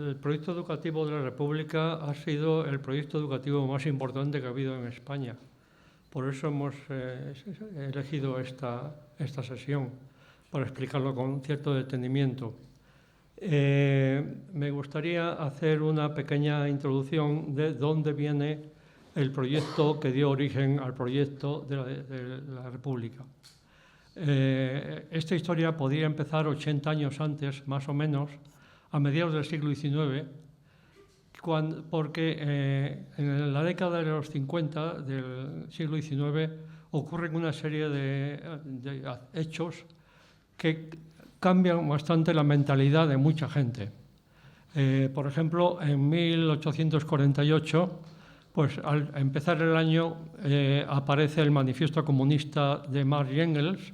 el proyecto educativo de la República ha sido el proyecto educativo más importante que ha habido en España. Por eso hemos elegido esta sesión, para explicarlo con cierto detenimiento. Me gustaría hacer una pequeña introducción de dónde viene el proyecto que dio origen al proyecto de la República. Esta historia podría empezar 80 años antes, más o menos, a mediados del siglo XIX, porque en la década de los 50 del siglo XIX ocurren una serie de hechos que cambian bastante la mentalidad de mucha gente. Por ejemplo, en 1848, pues al empezar el año, aparece el Manifiesto Comunista de Marx y Engels,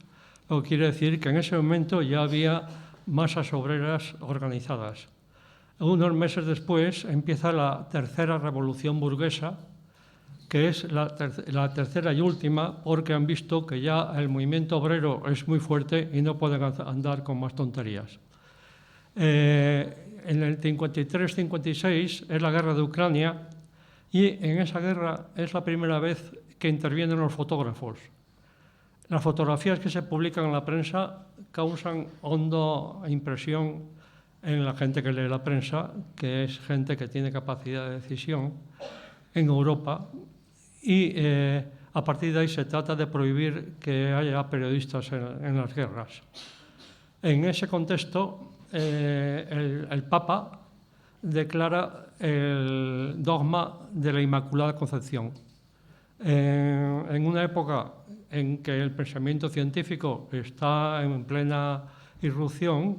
lo que quiere decir que en ese momento ya había masas obreras organizadas. Unos meses después empieza la tercera revolución burguesa, que es la tercera y última, porque han visto que ya el movimiento obrero es muy fuerte y no pueden andar con más tonterías. En el 53-56 es la guerra de Ucrania, y en esa guerra es la primera vez que intervienen los fotógrafos. Las fotografías que se publican en la prensa causan honda impresión en la gente que lee la prensa, que es gente que tiene capacidad de decisión en Europa, y a partir de ahí se trata de prohibir que haya periodistas en las guerras. En ese contexto, el Papa declara el dogma de la Inmaculada Concepción. En una época en que el pensamiento científico está en plena irrupción,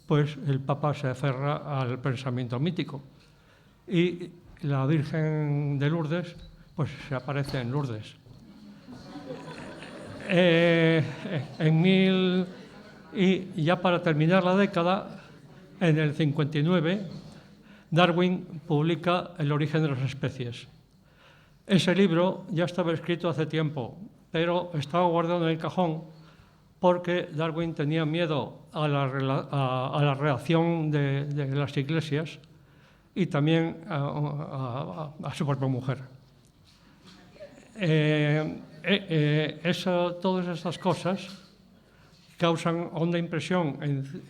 pues el Papa se aferra al pensamiento mítico. Y la Virgen de Lourdes, pues se aparece en Lourdes. Y ya para terminar la década, en el 59, Darwin publica El origen de las especies. Ese libro ya estaba escrito hace tiempo, pero estaba guardado en el cajón porque Darwin tenía miedo a la reacción de las iglesias y también a su propia mujer. Todas estas cosas causan honda impresión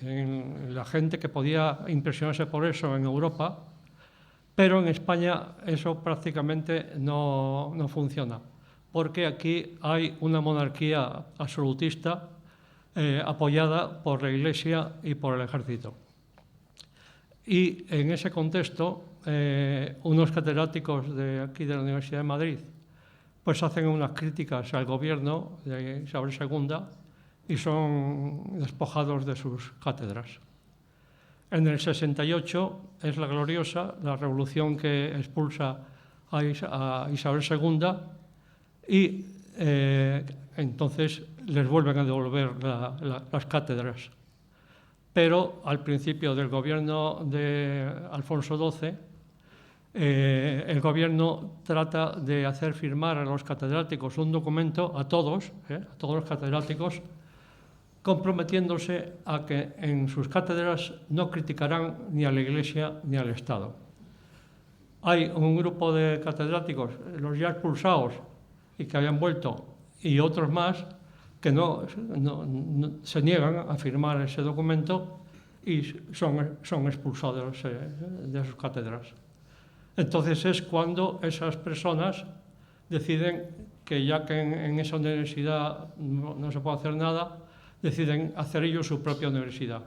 en la gente que podía impresionarse por eso en Europa, pero en España eso prácticamente no funciona, porque aquí hay una monarquía absolutista apoyada por la Iglesia y por el Ejército. Y en ese contexto, unos catedráticos de aquí de la Universidad de Madrid pues hacen unas críticas al gobierno de Isabel II y son despojados de sus cátedras. En el 68 es la gloriosa, la revolución que expulsa a Isabel II y entonces les vuelven a devolver las cátedras. Pero al principio del gobierno de Alfonso XII, el gobierno trata de hacer firmar a los catedráticos un documento, a todos los catedráticos, comprometiéndose a que en sus cátedras no criticarán ni a la Iglesia ni al Estado. Hay un grupo de catedráticos, los ya expulsados y que habían vuelto, y otros más que no se niegan a firmar ese documento y son expulsados de sus cátedras. Entonces es cuando esas personas deciden que ya que en esa universidad no se puede hacer nada, deciden hacer ellos su propia universidad.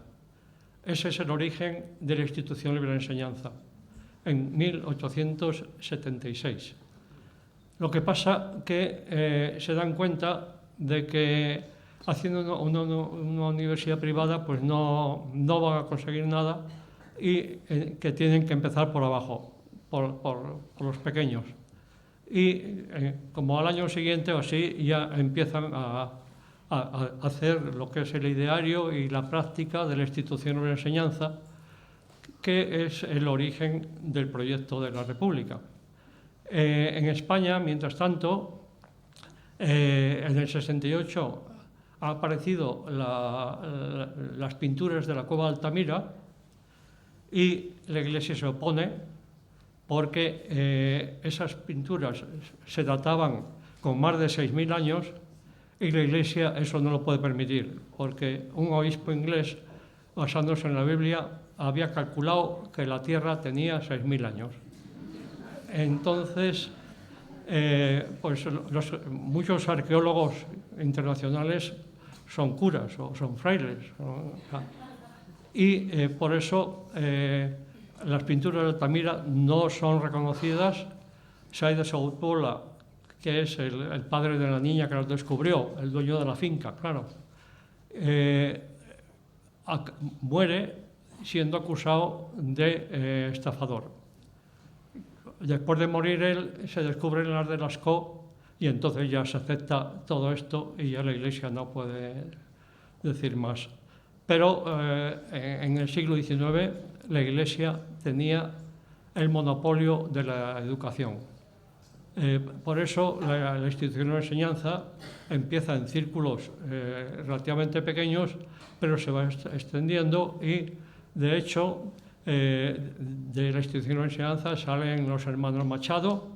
Ese es el origen de la Institución Libre de Enseñanza, en 1876. Lo que pasa que se dan cuenta de que haciendo una universidad privada pues no van a conseguir nada y que tienen que empezar por abajo, por los pequeños. Y como al año siguiente o así ya empiezan a hacer lo que es el ideario y la práctica de la Institución de Enseñanza, que es el origen del proyecto de la República. En España, mientras tanto, en el 68 han aparecido las pinturas de la Cueva de Altamira y la Iglesia se opone porque esas pinturas se databan con más de 6.000 años y la Iglesia eso no lo puede permitir, porque un obispo inglés, basándose en la Biblia, había calculado que la Tierra tenía 6.000 años. Entonces, pues muchos arqueólogos internacionales son curas o son frailes, y por eso las pinturas de Altamira no son reconocidas. Sai de Soutola, que es el padre de la niña que las descubrió, el dueño de la finca, claro, muere siendo acusado de estafador. Después de morir él, se descubren las de Lascaux y entonces ya se acepta todo esto y ya la Iglesia no puede decir más. Pero en el siglo XIX la Iglesia tenía el monopolio de la educación. Por eso la institución de enseñanza empieza en círculos relativamente pequeños, pero se va extendiendo y, de hecho, de la institución de enseñanza salen los hermanos Machado.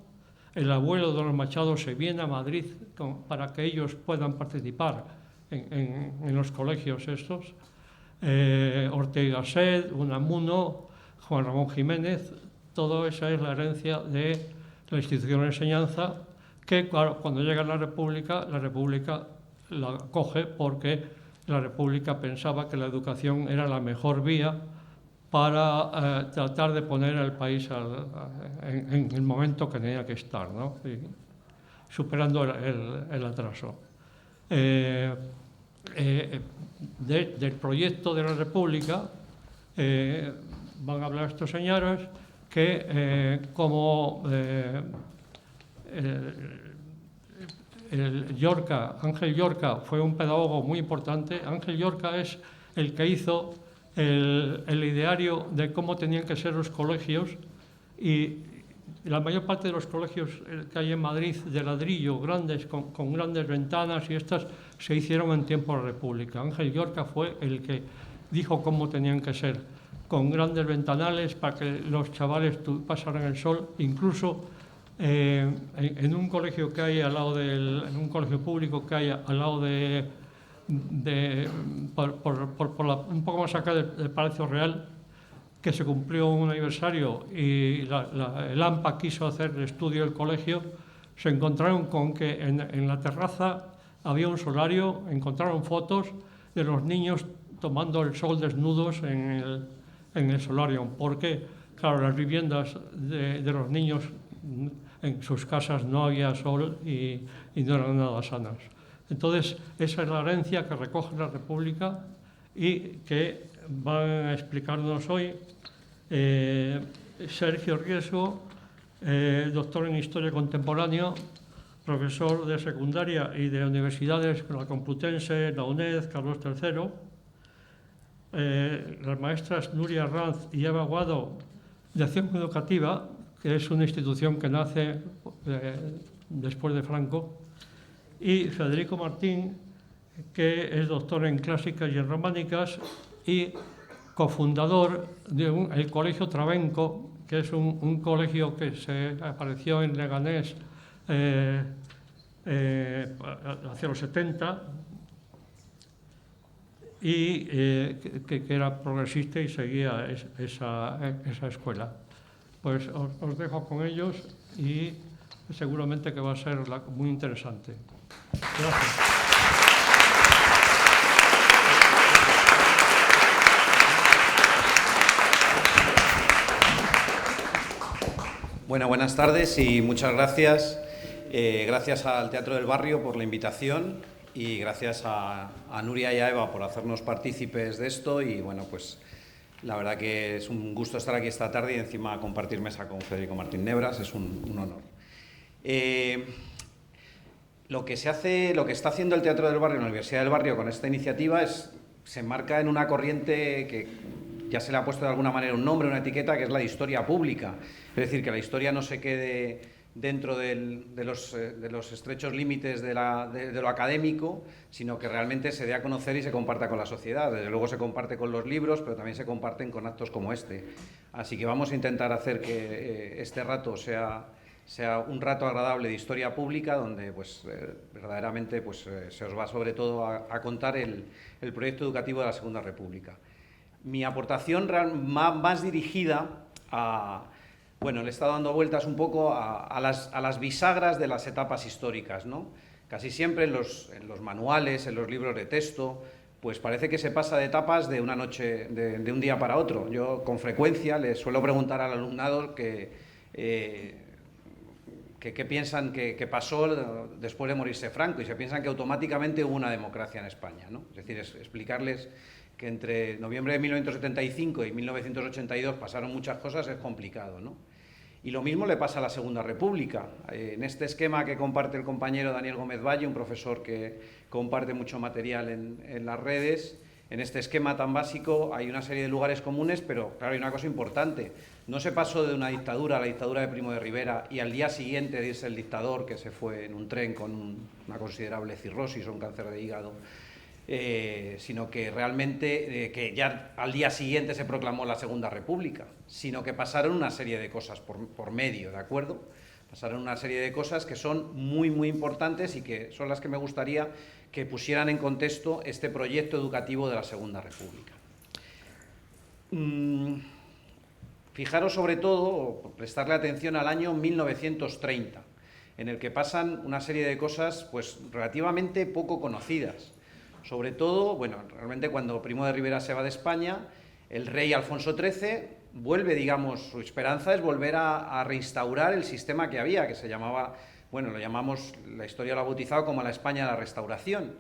El abuelo de los Machado se viene a Madrid para que ellos puedan participar en los colegios estos. Ortega y Gasset, Unamuno, Juan Ramón Jiménez, toda esa es la herencia de la institución de enseñanza que, claro, cuando llega la República la coge porque la República pensaba que la educación era la mejor vía para tratar de poner al país en el momento que tenía que estar, ¿no? Y superando el atraso. Del proyecto de la República van a hablar estos señores que como Ángel Llorca fue un pedagogo muy importante. Ángel Llorca es el que hizo el ideario de cómo tenían que ser los colegios, y la mayor parte de los colegios que hay en Madrid de ladrillo, grandes, con grandes ventanas y estas, se hicieron en tiempo de la República. Ángel Llorca fue el que dijo cómo tenían que ser, con grandes ventanales para que los chavales pasaran el sol. Incluso en un colegio que hay al lado en un colegio público que hay al lado un poco más acá del Palacio Real, que se cumplió un aniversario y el AMPA quiso hacer el estudio del colegio, se encontraron con que en la terraza había un solario, encontraron fotos de los niños tomando el sol desnudos en el solarium, porque, claro, las viviendas de los niños, en sus casas no había sol y no eran nada sanas. Entonces, esa es la herencia que recoge la República y que van a explicarnos hoy Sergio Riesgo, doctor en Historia Contemporánea, profesor de secundaria y de universidades, la Complutense, la UNED, Carlos III, las maestras Nuria Ranz y Eva Guado, de Acción Educativa, que es una institución que nace después de Franco, y Federico Martín, que es doctor en Clásicas y en Románicas y cofundador del Colegio Trabenco, que es un colegio que se apareció en Leganés hacia los 70 y que era progresista y seguía esa escuela. Pues os dejo con ellos y seguramente que va a ser muy interesante. Gracias. Bueno, buenas tardes y muchas gracias. Gracias al Teatro del Barrio por la invitación y gracias a Nuria y a Eva por hacernos partícipes de esto. Y bueno, pues la verdad que es un gusto estar aquí esta tarde y encima compartir mesa con Federico Martín Nebras, es un honor. Lo que está haciendo el Teatro del Barrio en la Universidad del Barrio con esta iniciativa se enmarca en una corriente que ya se le ha puesto de alguna manera un nombre, una etiqueta, que es la de historia pública. Es decir, que la historia no se quede dentro de los estrechos límites de lo académico, sino que realmente se dé a conocer y se comparta con la sociedad. Desde luego se comparte con los libros, pero también se comparten con actos como este. Así que vamos a intentar hacer que este rato sea un rato agradable de historia pública, donde pues, verdaderamente pues, se os va sobre todo a contar el proyecto educativo de la Segunda República. Mi aportación más dirigida a... Bueno, le he estado dando vueltas un poco a las bisagras de las etapas históricas, ¿no? Casi siempre en los manuales, en los libros de texto, pues parece que se pasa de etapas de una noche, de un día para otro. Yo con frecuencia les suelo preguntar al alumnado qué piensan que pasó después de morirse Franco, y se piensan que automáticamente hubo una democracia en España, ¿no? Es decir, explicarles que entre noviembre de 1975 y 1982 pasaron muchas cosas es complicado, ¿no? Y lo mismo le pasa a la Segunda República. En este esquema que comparte el compañero Daniel Gómez Valle, un profesor que comparte mucho material en las redes, en este esquema tan básico hay una serie de lugares comunes, pero claro, hay una cosa importante. No se pasó de una dictadura a la dictadura de Primo de Rivera y al día siguiente de irse el dictador, que se fue en un tren con una considerable cirrosis o un cáncer de hígado, sino que realmente que ya al día siguiente se proclamó la Segunda República, sino que pasaron una serie de cosas por medio, ¿de acuerdo? Pasaron una serie de cosas que son muy, muy importantes y que son las que me gustaría que pusieran en contexto este proyecto educativo de la Segunda República. Fijaros sobre todo, prestarle atención al año 1930, en el que pasan una serie de cosas pues relativamente poco conocidas. Sobre todo, bueno, realmente cuando Primo de Rivera se va de España, el rey Alfonso XIII vuelve, digamos, su esperanza es volver a reinstaurar el sistema que había, que se llamaba, bueno, lo llamamos, la historia lo ha bautizado como la España de la Restauración.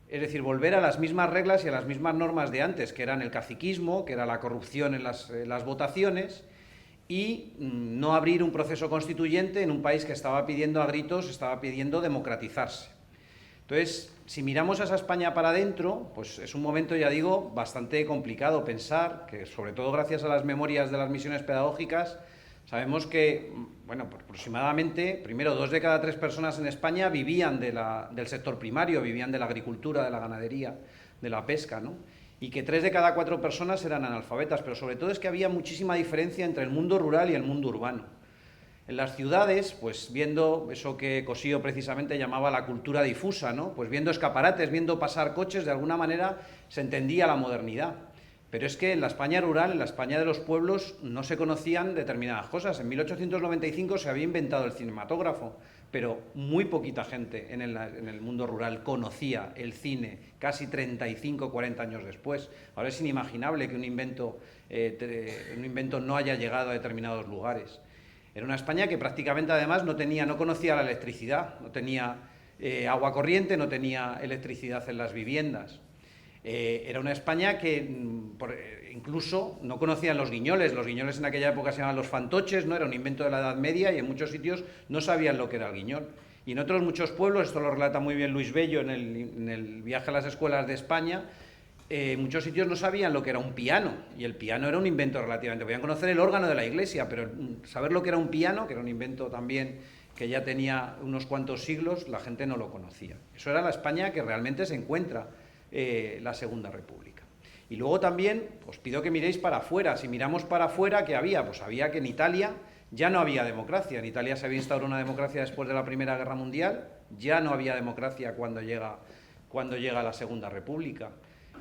Es decir, volver a las mismas reglas y a las mismas normas de antes, que eran el caciquismo, que era la corrupción en las votaciones, y no abrir un proceso constituyente en un país que estaba pidiendo a gritos, estaba pidiendo democratizarse. Entonces, si miramos a esa España para adentro, pues es un momento, ya digo, bastante complicado pensar, que sobre todo gracias a las memorias de las misiones pedagógicas, sabemos que, bueno, aproximadamente, primero, 2 de cada 3 personas en España vivían del sector primario, vivían de la agricultura, de la ganadería, de la pesca, ¿no? Y que 3 de cada 4 personas eran analfabetas, pero sobre todo es que había muchísima diferencia entre el mundo rural y el mundo urbano. En las ciudades, pues viendo eso que Cossío precisamente llamaba la cultura difusa, ¿no? Pues viendo escaparates, viendo pasar coches, de alguna manera se entendía la modernidad. Pero es que en la España rural, en la España de los pueblos, no se conocían determinadas cosas. En 1895 se había inventado el cinematógrafo, pero muy poquita gente en el mundo rural conocía el cine, casi 35, 40 años después. Ahora es inimaginable que un invento no haya llegado a determinados lugares. Era una España que prácticamente además no conocía la electricidad, no tenía agua corriente, no tenía electricidad en las viviendas. Era una España que incluso no conocían los guiñoles en aquella época se llamaban los fantoches, ¿no? Era un invento de la Edad Media y en muchos sitios no sabían lo que era el guiñol. Y en otros muchos pueblos, esto lo relata muy bien Luis Bello en el viaje a las escuelas de España, muchos sitios no sabían lo que era un piano, y el piano era un invento relativamente. Podían conocer el órgano de la iglesia, pero saber lo que era un piano, que era un invento también que ya tenía unos cuantos siglos, la gente no lo conocía. Eso era la España que realmente se encuentra la Segunda República. Y luego también os pido que miréis para afuera. Si miramos para afuera, ¿qué había? Pues había que en Italia ya no había democracia. En Italia se había instaurado una democracia después de la Primera Guerra Mundial, ya no había democracia cuando llega la Segunda República.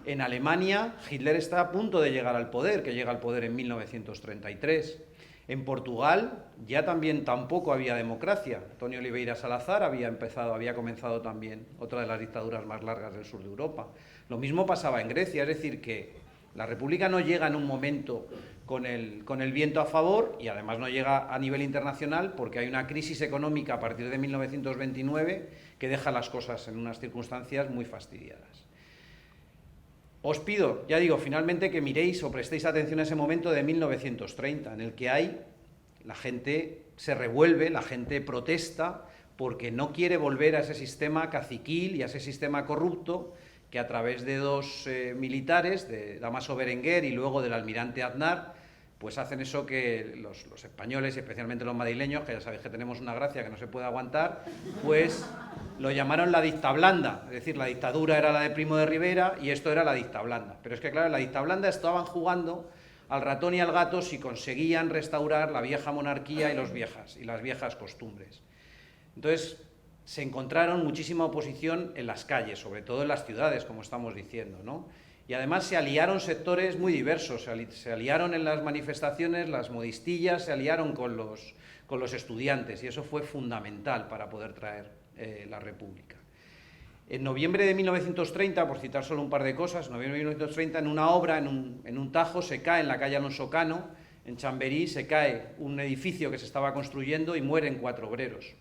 En Alemania, Hitler está a punto de llegar al poder, que llega al poder en 1933. En Portugal ya también tampoco había democracia. Antonio Oliveira Salazar había comenzado también otra de las dictaduras más largas del sur de Europa. Lo mismo pasaba en Grecia, es decir, que la República no llega en un momento con el viento a favor, y además no llega a nivel internacional porque hay una crisis económica a partir de 1929 que deja las cosas en unas circunstancias muy fastidiadas. Os pido, ya digo, finalmente que miréis o prestéis atención a ese momento de 1930, en el que la gente se revuelve, la gente protesta, porque no quiere volver a ese sistema caciquil y a ese sistema corrupto que a través de 2 militares, de Dámaso Berenguer y luego del almirante Aznar, pues hacen eso que los españoles, y especialmente los madrileños, que ya sabéis que tenemos una gracia que no se puede aguantar, pues lo llamaron la dicta blanda. Es decir, la dictadura era la de Primo de Rivera y esto era la dicta blanda. Pero es que, claro, en la dicta blanda estaban jugando al ratón y al gato si conseguían restaurar la vieja monarquía y las viejas costumbres. Entonces, se encontraron muchísima oposición en las calles, sobre todo en las ciudades, como estamos diciendo, ¿no? Y además se aliaron sectores muy diversos, se aliaron en las manifestaciones, las modistillas, se aliaron con los estudiantes, y eso fue fundamental para poder traer la República. En noviembre de 1930, por citar solo un par de cosas, en noviembre de 1930, en una obra, en un tajo, se cae en la calle Alonso Cano, en Chamberí, se cae un edificio que se estaba construyendo y mueren 4 obreros.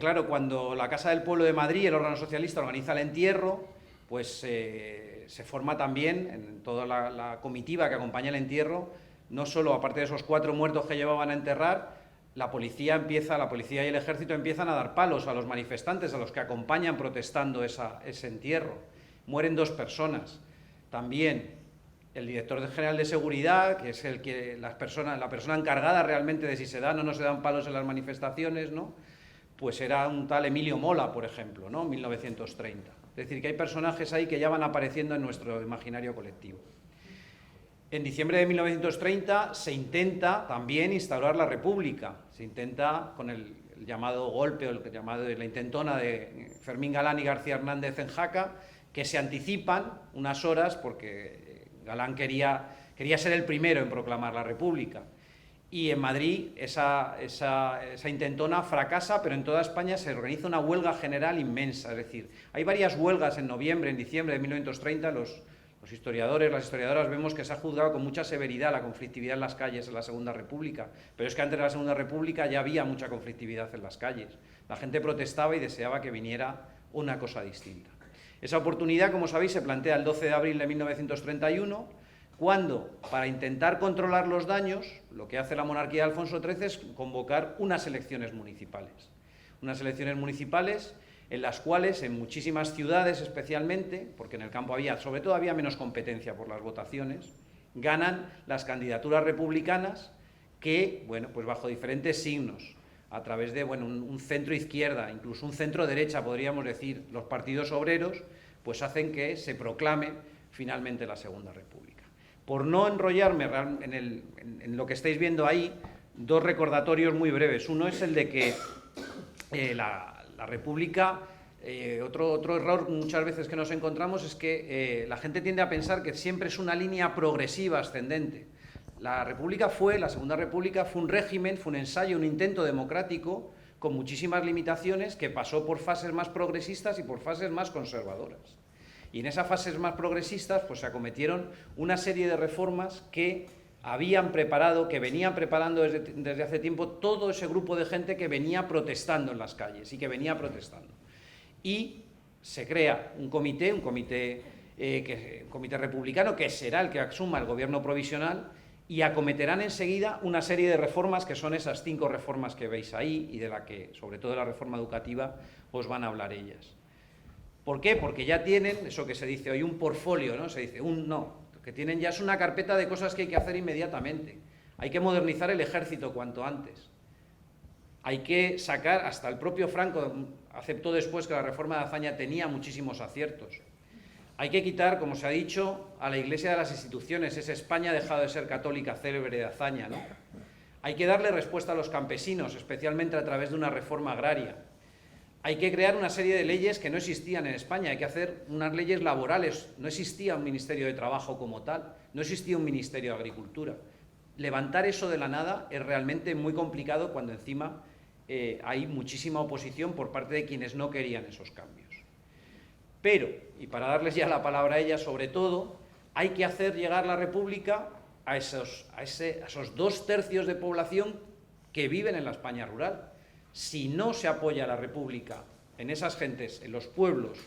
Claro, cuando la Casa del Pueblo de Madrid, el órgano socialista, organiza el entierro, pues se forma también, en toda la comitiva que acompaña el entierro, no solo, aparte de esos 4 muertos que llevaban a enterrar, la policía y el ejército empiezan a dar palos a los manifestantes, a los que acompañan protestando ese entierro. Mueren 2 personas. También el director general de seguridad, que es la persona encargada realmente de si se dan o no se dan palos en las manifestaciones, ¿no? Pues era un tal Emilio Mola, por ejemplo, ¿no? 1930. Es decir, que hay personajes ahí que ya van apareciendo en nuestro imaginario colectivo. En diciembre de 1930 se intenta también instaurar la República. Se intenta con el llamado golpe, o la intentona de Fermín Galán y García Hernández en Jaca, que se anticipan unas horas porque Galán quería ser el primero en proclamar la República. Y en Madrid esa intentona fracasa, pero en toda España se organiza una huelga general inmensa. Es decir, hay varias huelgas en noviembre, en diciembre de 1930. Los historiadores, las historiadoras, vemos que se ha juzgado con mucha severidad la conflictividad en las calles en la Segunda República. Pero es que antes de la Segunda República ya había mucha conflictividad en las calles. La gente protestaba y deseaba que viniera una cosa distinta. Esa oportunidad, como sabéis, se plantea el 12 de abril de 1931, cuando, para intentar controlar los daños, lo que hace la monarquía de Alfonso XIII es convocar unas elecciones municipales. Unas elecciones municipales en las cuales, en muchísimas ciudades especialmente, porque en el campo sobre todo había menos competencia por las votaciones, ganan las candidaturas republicanas que, bueno, pues bajo diferentes signos, a través de, bueno, un centro izquierda, incluso un centro derecha, podríamos decir, los partidos obreros, pues hacen que se proclame finalmente la Segunda República. Por no enrollarme en lo que estáis viendo ahí, 2 recordatorios muy breves. Uno es el de que la República, otro error muchas veces que nos encontramos es que la gente tiende a pensar que siempre es una línea progresiva ascendente. La Segunda República fue un régimen, fue un ensayo, un intento democrático con muchísimas limitaciones que pasó por fases más progresistas y por fases más conservadoras. Y en esas fases más progresistas pues se acometieron una serie de reformas que venían preparando desde hace tiempo todo ese grupo de gente que venía protestando en las calles y que venía protestando. Y se crea un comité republicano que será el que asuma el gobierno provisional y acometerán enseguida una serie de reformas que son esas 5 reformas que veis ahí y de la que, sobre todo de la reforma educativa, os van a hablar ellas. ¿Por qué? Porque ya tienen, eso que se dice hoy, un portfolio, ¿no? Se dice que tienen ya es una carpeta de cosas que hay que hacer inmediatamente. Hay que modernizar el ejército cuanto antes. Hay que sacar, hasta el propio Franco aceptó después que la reforma de Azaña tenía muchísimos aciertos. Hay que quitar, como se ha dicho, a la Iglesia de las instituciones. Esa España ha dejado de ser católica célebre de Azaña, ¿no? Hay que darle respuesta a los campesinos, especialmente a través de una reforma agraria. Hay que crear una serie de leyes que no existían en España, hay que hacer unas leyes laborales. No existía un Ministerio de Trabajo como tal, no existía un Ministerio de Agricultura. Levantar eso de la nada es realmente muy complicado cuando encima hay muchísima oposición por parte de quienes no querían esos cambios. Pero, y para darles ya la palabra a ellas, sobre todo, hay que hacer llegar la República a esos 2/3 de población que viven en la España rural. Si no se apoya a la República en esas gentes, en los pueblos,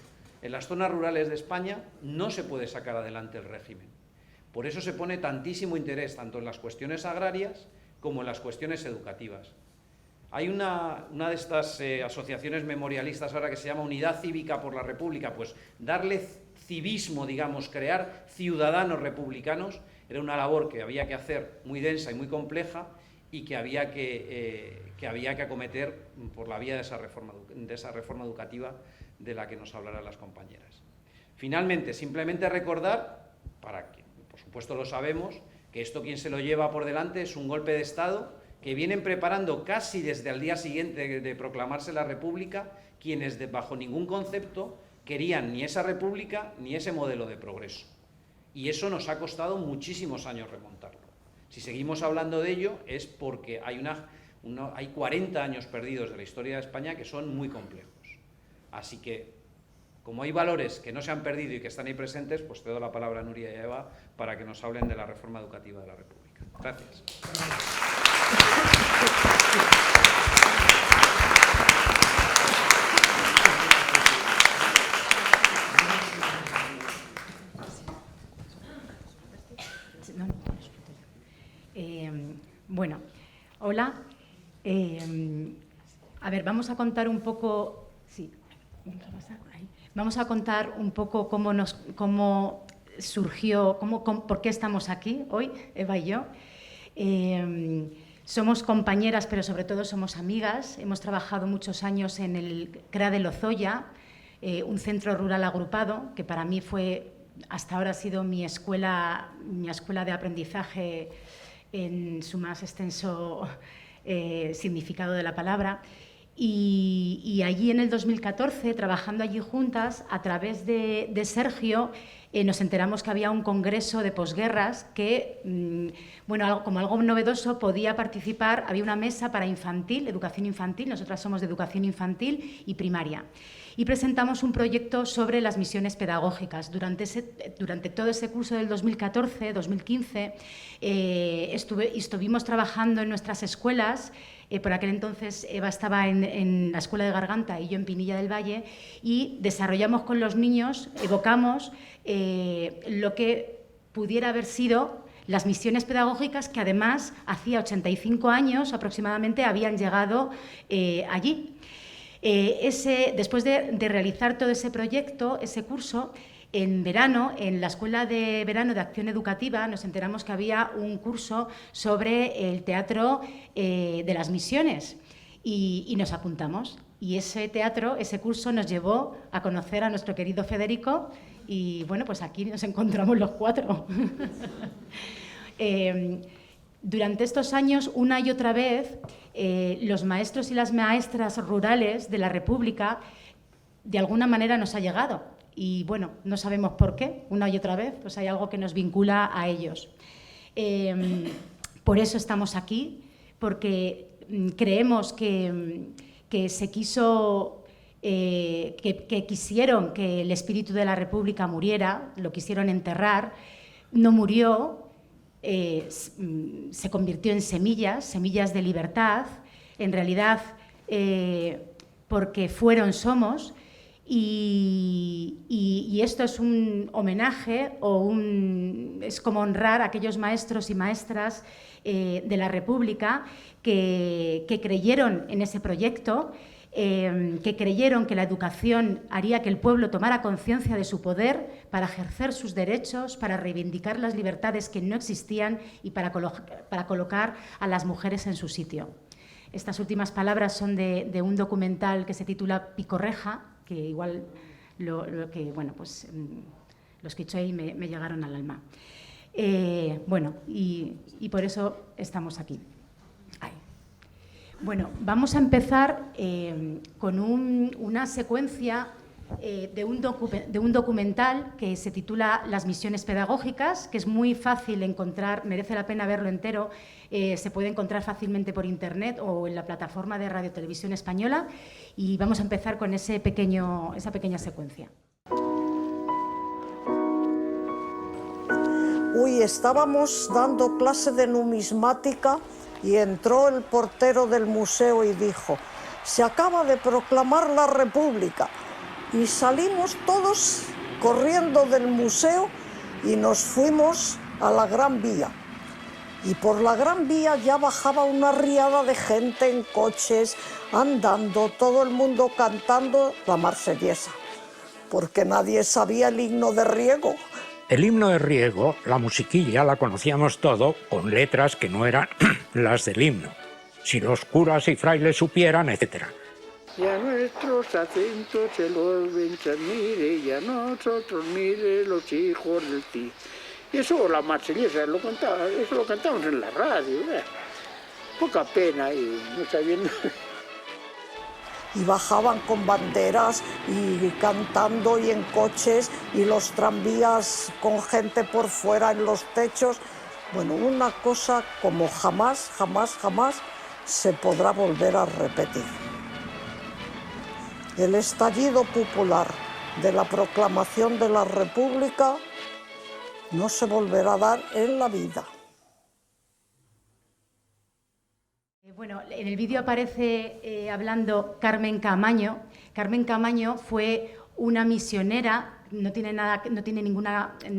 en las zonas rurales de España, no se puede sacar adelante el régimen. Por eso se pone tantísimo interés tanto en las cuestiones agrarias como en las cuestiones educativas. Hay una de estas asociaciones memorialistas ahora que se llama Unidad Cívica por la República, pues darle civismo, digamos, crear ciudadanos republicanos, era una labor que había que hacer muy densa y muy compleja y que había que acometer por la vía de esa reforma educativa de la que nos hablarán las compañeras. Finalmente, simplemente recordar, para que por supuesto lo sabemos, que esto quien se lo lleva por delante es un golpe de Estado que vienen preparando casi desde el día siguiente de proclamarse la República, quienes bajo ningún concepto querían ni esa República ni ese modelo de progreso. Y eso nos ha costado muchísimos años remontarlo. Si seguimos hablando de ello es porque hay 40 años perdidos de la historia de España que son muy complejos. Así que, como hay valores que no se han perdido y que están ahí presentes, pues te doy la palabra a Nuria y a Eva para que nos hablen de la reforma educativa de la República. Gracias. Bueno, hola. A ver, vamos a contar un poco. Sí, vamos a contar un poco cómo surgió, por qué estamos aquí hoy, Eva y yo. Somos compañeras, pero sobre todo somos amigas. Hemos trabajado muchos años en el CRA de Lozoya, un centro rural agrupado, que para mí hasta ahora ha sido mi escuela de aprendizaje en su más extenso significado de la palabra. Y allí en el 2014, trabajando allí juntas, a través de Sergio, nos enteramos que había un congreso de posguerras que, bueno, como algo novedoso, podía participar, había una mesa para infantil, educación infantil, nosotras somos de educación infantil y primaria. Y presentamos un proyecto sobre las misiones pedagógicas. Durante todo ese curso del 2014-2015 estuvimos trabajando en nuestras escuelas. Por aquel entonces Eva estaba en la Escuela de Garganta y yo en Pinilla del Valle, y desarrollamos con los niños, evocamos lo que pudiera haber sido las misiones pedagógicas que además hacía 85 años aproximadamente habían llegado allí. Después de realizar todo ese proyecto, ese curso, en verano, en la Escuela de Verano de Acción Educativa, nos enteramos que había un curso sobre el teatro de las misiones y nos apuntamos. Y ese curso nos llevó a conocer a nuestro querido Federico y, bueno, pues aquí nos encontramos los cuatro. Durante estos años, una y otra vez, los maestros y las maestras rurales de la República, de alguna manera nos ha llegado. Y, bueno, no sabemos por qué, una y otra vez, pues hay algo que nos vincula a ellos. Por eso estamos aquí, porque creemos que se quiso, que quisieron que el espíritu de la República muriera, lo quisieron enterrar, no murió, se convirtió en semillas de libertad, en realidad porque somos, y esto es un homenaje es como honrar a aquellos maestros y maestras de la República que creyeron en ese proyecto, que creyeron que la educación haría que el pueblo tomara conciencia de su poder para ejercer sus derechos, para reivindicar las libertades que no existían y para colocar a las mujeres en su sitio. Estas últimas palabras son de un documental que se titula Picorreja, que igual bueno, pues los que he hecho ahí me llegaron al alma. Bueno, y por eso estamos aquí. Bueno, vamos a empezar con una secuencia de un documental que se titula Las misiones pedagógicas, que es muy fácil encontrar, merece la pena verlo entero, se puede encontrar fácilmente por internet o en la plataforma de Radio Televisión Española, y vamos a empezar con esa pequeña secuencia. Hoy estábamos dando clase de numismática y entró el portero del museo y dijo: se acaba de proclamar la República. Y salimos todos corriendo del museo y nos fuimos a la Gran Vía. Y por la Gran Vía ya bajaba una riada de gente en coches, andando, todo el mundo cantando la Marsellesa. porque nadie sabía el himno de Riego. El himno de Riego, la musiquilla, la conocíamos todo con letras que no eran las del himno. Si los curas y frailes supieran, etc. Y a nuestros acentos se los ventas mire, y a nosotros mire los hijos del ti. Y eso la marsellesa, eso lo cantamos en la radio. Poca pena y no sabiendo. Y bajaban con banderas y cantando y en coches y los tranvías con gente por fuera en los techos. Bueno, una cosa como jamás se podrá volver a repetir. El estallido popular de la proclamación de la República no se volverá a dar en la vida. Bueno, en el vídeo aparece hablando Carmen Caamaño. Carmen Caamaño fue una misionera, no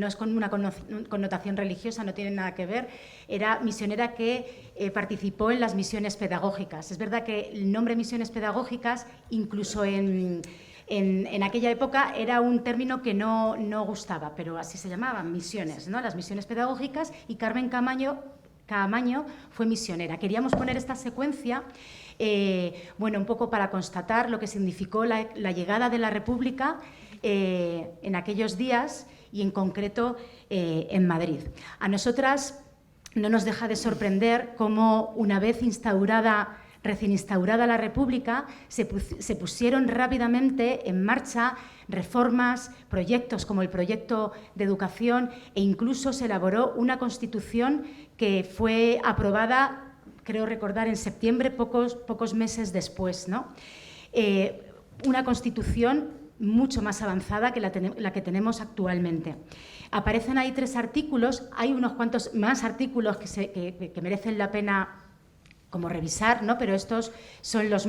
es con una connotación religiosa, no tiene nada que ver. Era misionera que participó en las misiones pedagógicas. Es verdad que el nombre misiones pedagógicas, incluso en aquella época, era un término que no gustaba, pero así se llamaban, misiones, ¿no? Las misiones pedagógicas, y Carmen Caamaño fue misionera. Queríamos poner esta secuencia, bueno, un poco para constatar lo que significó la llegada de la República en aquellos días y en concreto en Madrid. A nosotras no nos deja de sorprender cómo, una vez recién instaurada la República, se pusieron rápidamente en marcha reformas, proyectos como el proyecto de educación, e incluso se elaboró una Constitución que fue aprobada, creo recordar, en septiembre, pocos meses después, ¿no? Una Constitución mucho más avanzada que la que tenemos actualmente. Aparecen ahí 3 artículos, hay unos cuantos más artículos que merecen la pena como revisar, ¿no? Pero estos son los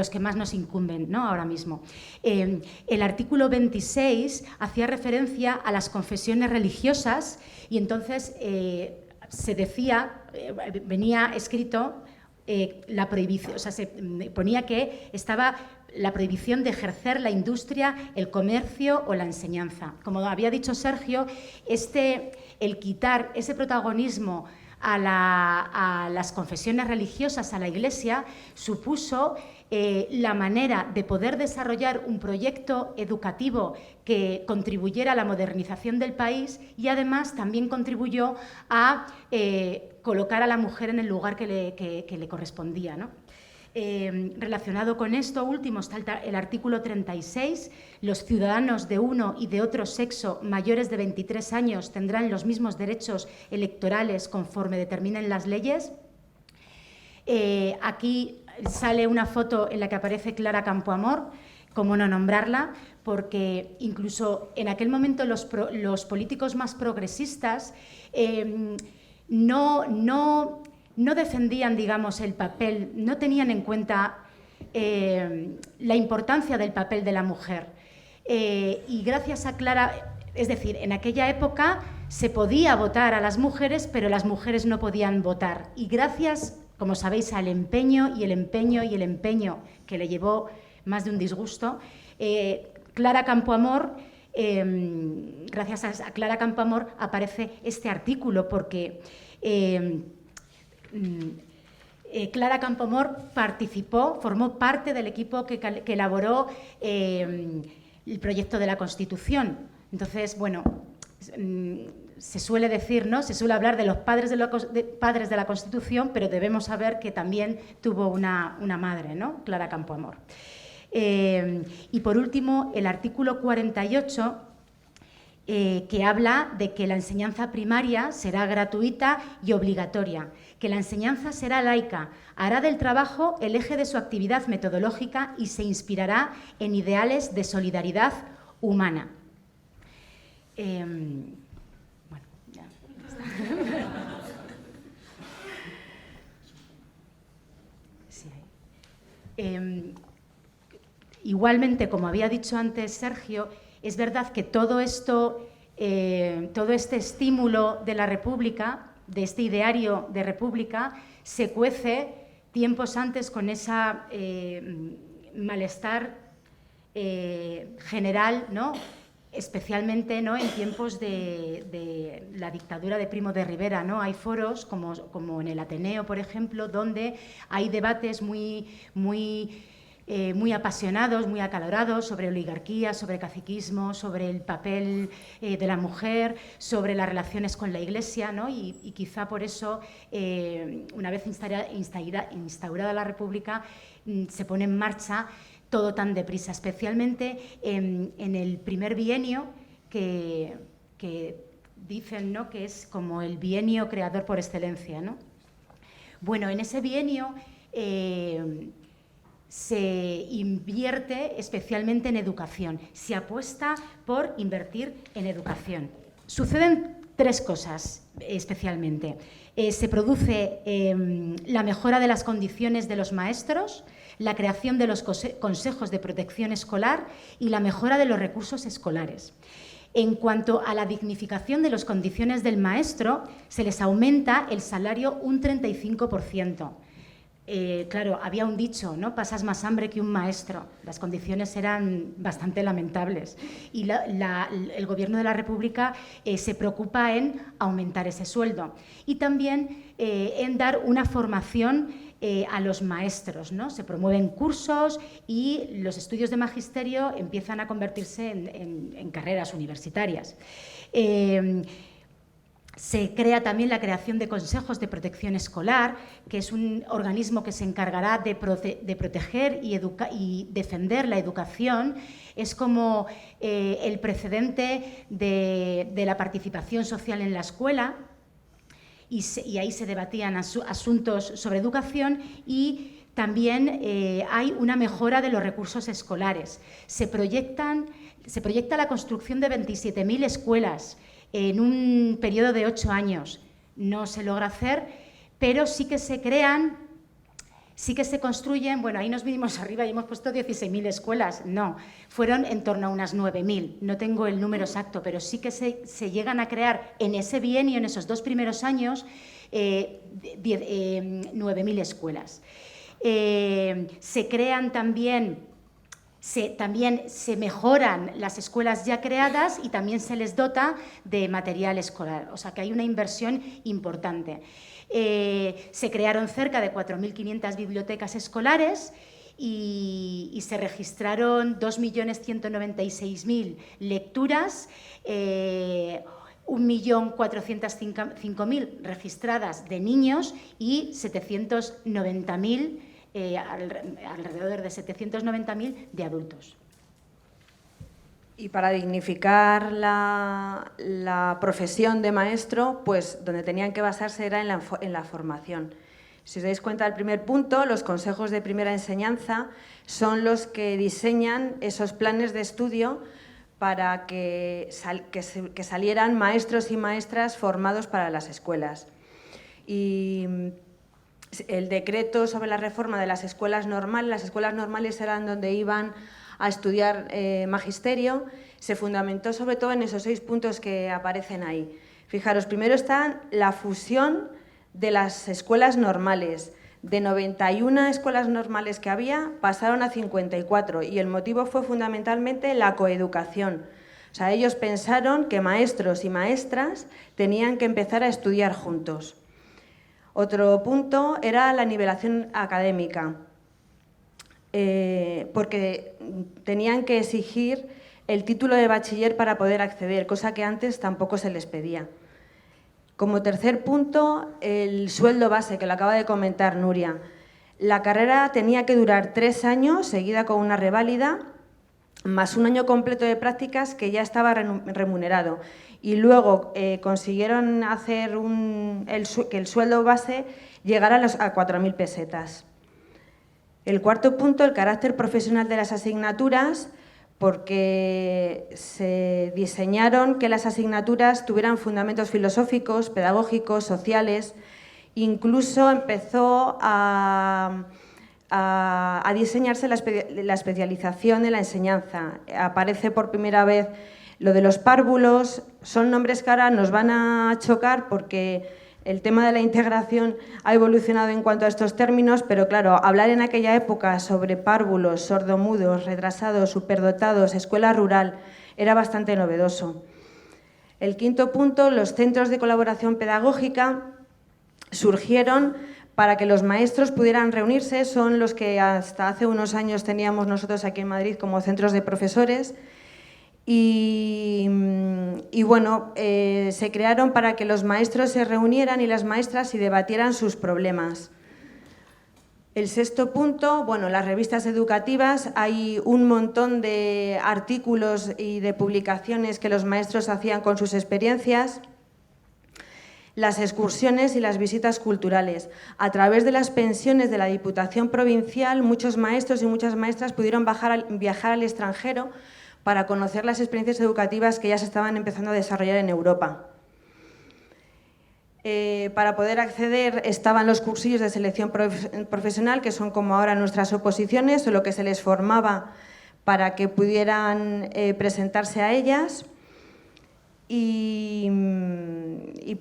que más nos incumben, ¿no? Ahora mismo. El artículo 26 hacía referencia a las confesiones religiosas y entonces se decía, venía escrito la prohibición, o sea, se ponía que estaba la prohibición de ejercer la industria, el comercio o la enseñanza. Como había dicho Sergio, el quitar ese protagonismo a las confesiones religiosas, a la Iglesia, supuso la manera de poder desarrollar un proyecto educativo que contribuyera a la modernización del país y además también contribuyó a colocar a la mujer en el lugar que le correspondía, ¿no? Relacionado con esto último está el artículo 36. Los ciudadanos de uno y de otro sexo mayores de 23 años tendrán los mismos derechos electorales conforme determinen las leyes. Aquí sale una foto en la que aparece Clara Campoamor, cómo no nombrarla, porque incluso en aquel momento los políticos más progresistas no defendían, digamos, el papel, no tenían en cuenta la importancia del papel de la mujer. Y gracias a Clara, es decir, en aquella época se podía votar a las mujeres, pero las mujeres no podían votar. Y gracias, como sabéis, al empeño que le llevó más de un disgusto, Clara Campoamor, gracias a Clara Campoamor aparece este artículo, porque Clara Campoamor formó parte del equipo que elaboró el proyecto de la Constitución. Entonces, bueno, se suele decir, ¿no? Se suele hablar de los padres de la Constitución, pero debemos saber que también tuvo una madre, ¿no? Clara Campoamor. Y por último, el artículo 48, que habla de que la enseñanza primaria será gratuita y obligatoria, que la enseñanza será laica, hará del trabajo el eje de su actividad metodológica y se inspirará en ideales de solidaridad humana. Bueno, ya está. Sí, igualmente, como había dicho antes Sergio, es verdad que todo este estímulo de la República, de este ideario de República, se cuece tiempos antes con esa malestar general, ¿no? Especialmente, ¿no?, en tiempos de la dictadura de Primo de Rivera, ¿no? Hay foros como en el Ateneo, por ejemplo, donde hay debates muy apasionados, muy acalorados sobre oligarquía, sobre caciquismo, sobre el papel de la mujer, sobre las relaciones con la Iglesia, ¿no? Y quizá por eso, una vez instaurada la República, se pone en marcha todo tan deprisa, especialmente en el primer bienio que dicen, ¿no?, que es como el bienio creador por excelencia, ¿no? Bueno, en ese bienio se invierte especialmente en educación, se apuesta por invertir en educación. Suceden tres cosas especialmente. Se produce la mejora de las condiciones de los maestros, la creación de los consejos de protección escolar y la mejora de los recursos escolares. En cuanto a la dignificación de las condiciones del maestro, se les aumenta el salario un 35%. Claro, había un dicho, ¿no? Pasas más hambre que un maestro. Las condiciones eran bastante lamentables y el Gobierno de la República se preocupa en aumentar ese sueldo y también en dar una formación a los maestros, ¿no? Se promueven cursos y los estudios de magisterio empiezan a convertirse en carreras universitarias. Se crea también la creación de consejos de protección escolar, que es un organismo que se encargará de proteger y defender la educación. Es como el precedente de la participación social en la escuela y ahí se debatían asuntos sobre educación y también hay una mejora de los recursos escolares. Se proyecta la construcción de 27.000 escuelas en un periodo de 8 años. No se logra hacer, pero sí que se crean, sí que se construyen, bueno, ahí nos vinimos arriba y hemos puesto 16.000 escuelas, no, fueron en torno a unas 9.000, no tengo el número exacto, pero sí que se llegan a crear en ese bienio, en esos 2 primeros años, 9.000 escuelas. Se crean también se mejoran las escuelas ya creadas y también se les dota de material escolar, o sea que hay una inversión importante. Se crearon cerca de 4.500 bibliotecas escolares y se registraron 2.196.000 lecturas, 1.405.000 registradas de niños y 790.000 alrededor de 790.000 de adultos. Y para dignificar la profesión de maestro, pues donde tenían que basarse era en la formación. Si os dais cuenta, el primer punto, los consejos de primera enseñanza son los que diseñan esos planes de estudio para que salieran maestros y maestras formados para las escuelas. Y el decreto sobre la reforma de las escuelas normales eran donde iban a estudiar magisterio, se fundamentó sobre todo en esos 6 puntos que aparecen ahí. Fijaros, primero está la fusión de las escuelas normales. De 91 escuelas normales que había, pasaron a 54 y el motivo fue fundamentalmente la coeducación. O sea, ellos pensaron que maestros y maestras tenían que empezar a estudiar juntos. Otro punto era la nivelación académica, porque tenían que exigir el título de bachiller para poder acceder, cosa que antes tampoco se les pedía. Como tercer punto, el sueldo base, que lo acaba de comentar Nuria. La carrera tenía que durar 3 años, seguida con una reválida, más un año completo de prácticas que ya estaba remunerado. Y luego consiguieron hacer que el sueldo base llegara a 4.000 pesetas. El cuarto punto, el carácter profesional de las asignaturas, porque se diseñaron que las asignaturas tuvieran fundamentos filosóficos, pedagógicos, sociales. Incluso empezó a diseñarse la especialización de la enseñanza. Aparece por primera vez lo de los párvulos. Son nombres que ahora nos van a chocar porque El tema de la integración ha evolucionado en cuanto a estos términos, pero claro, hablar en aquella época sobre párvulos, sordomudos, retrasados, superdotados, escuela rural, era bastante novedoso. El quinto punto, los centros de colaboración pedagógica surgieron para que los maestros pudieran reunirse, son los que hasta hace unos años teníamos nosotros aquí en Madrid como centros de profesores. Y bueno, se crearon para que los maestros se reunieran y las maestras y debatieran sus problemas. El sexto punto, bueno, las revistas educativas, hay un montón de artículos y de publicaciones que los maestros hacían con sus experiencias. Las excursiones y las visitas culturales. A través de las pensiones de la Diputación Provincial, muchos maestros y muchas maestras pudieron viajar al extranjero para conocer las experiencias educativas que ya se estaban empezando a desarrollar en Europa. Para poder acceder estaban los cursillos de selección profesional, que son como ahora nuestras oposiciones, o lo que se les formaba para que pudieran presentarse a ellas. Y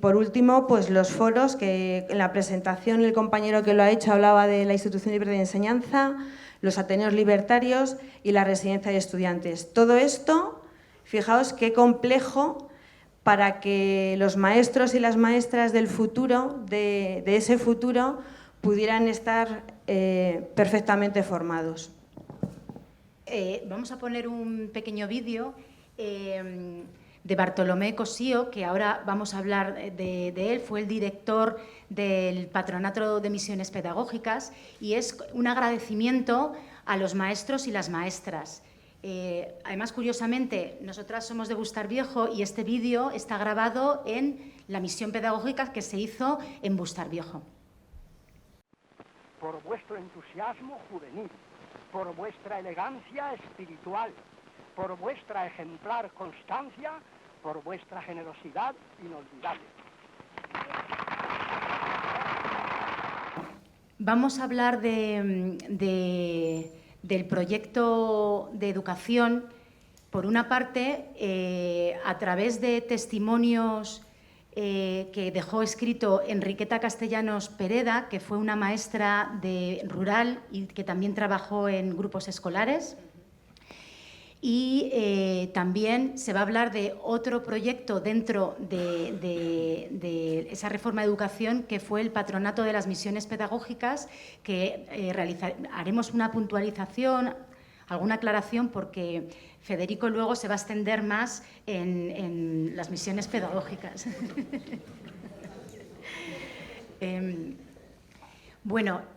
por último, pues los foros, que en la presentación el compañero que lo ha hecho hablaba de la Institución Libre de Enseñanza, los Ateneos Libertarios y la Residencia de Estudiantes. Todo esto, fijaos qué complejo para que los maestros y las maestras del futuro, de ese futuro, pudieran estar perfectamente formados. Vamos a poner un pequeño vídeo de Bartolomé Cosío, que ahora vamos a hablar de él. Fue el director del Patronato de Misiones Pedagógicas y es un agradecimiento a los maestros y las maestras. Además, curiosamente, nosotras somos de Bustar Viejo y este vídeo está grabado en la misión pedagógica que se hizo en Bustar Viejo. Por vuestro entusiasmo juvenil, por vuestra elegancia espiritual, por vuestra ejemplar constancia, por vuestra generosidad inolvidable. Vamos a hablar del proyecto de educación, por una parte, a través de testimonios que dejó escrito Enriqueta Castellanos Pereda, que fue una maestra rural y que también trabajó en grupos escolares. Y también se va a hablar de otro proyecto dentro de esa reforma de educación, que fue el Patronato de las Misiones Pedagógicas, que haremos una puntualización, alguna aclaración, porque Federico luego se va a extender más en las misiones pedagógicas. Bueno,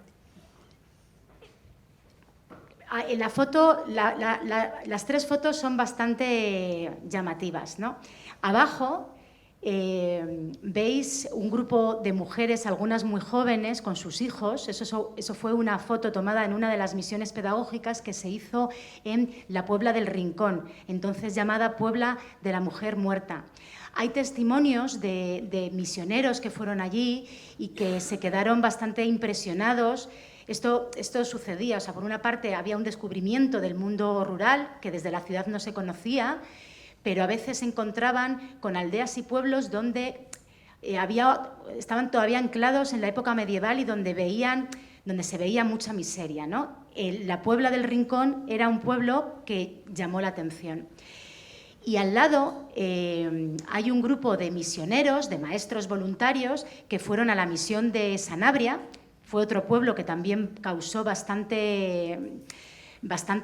en la foto, las tres fotos son bastante llamativas, ¿no? Abajo veis un grupo de mujeres, algunas muy jóvenes, con sus hijos. Eso fue una foto tomada en una de las misiones pedagógicas que se hizo en la Puebla del Rincón, entonces llamada Puebla de la Mujer Muerta. Hay testimonios de misioneros que fueron allí y que se quedaron bastante impresionados. Esto sucedía, o sea, por una parte había un descubrimiento del mundo rural que desde la ciudad no se conocía, pero a veces se encontraban con aldeas y pueblos donde estaban todavía anclados en la época medieval y donde se veía mucha miseria, ¿no? La Puebla del Rincón era un pueblo que llamó la atención. Y al lado hay un grupo de misioneros, de maestros voluntarios, que fueron a la misión de Sanabria. Fue otro pueblo que también causó bastante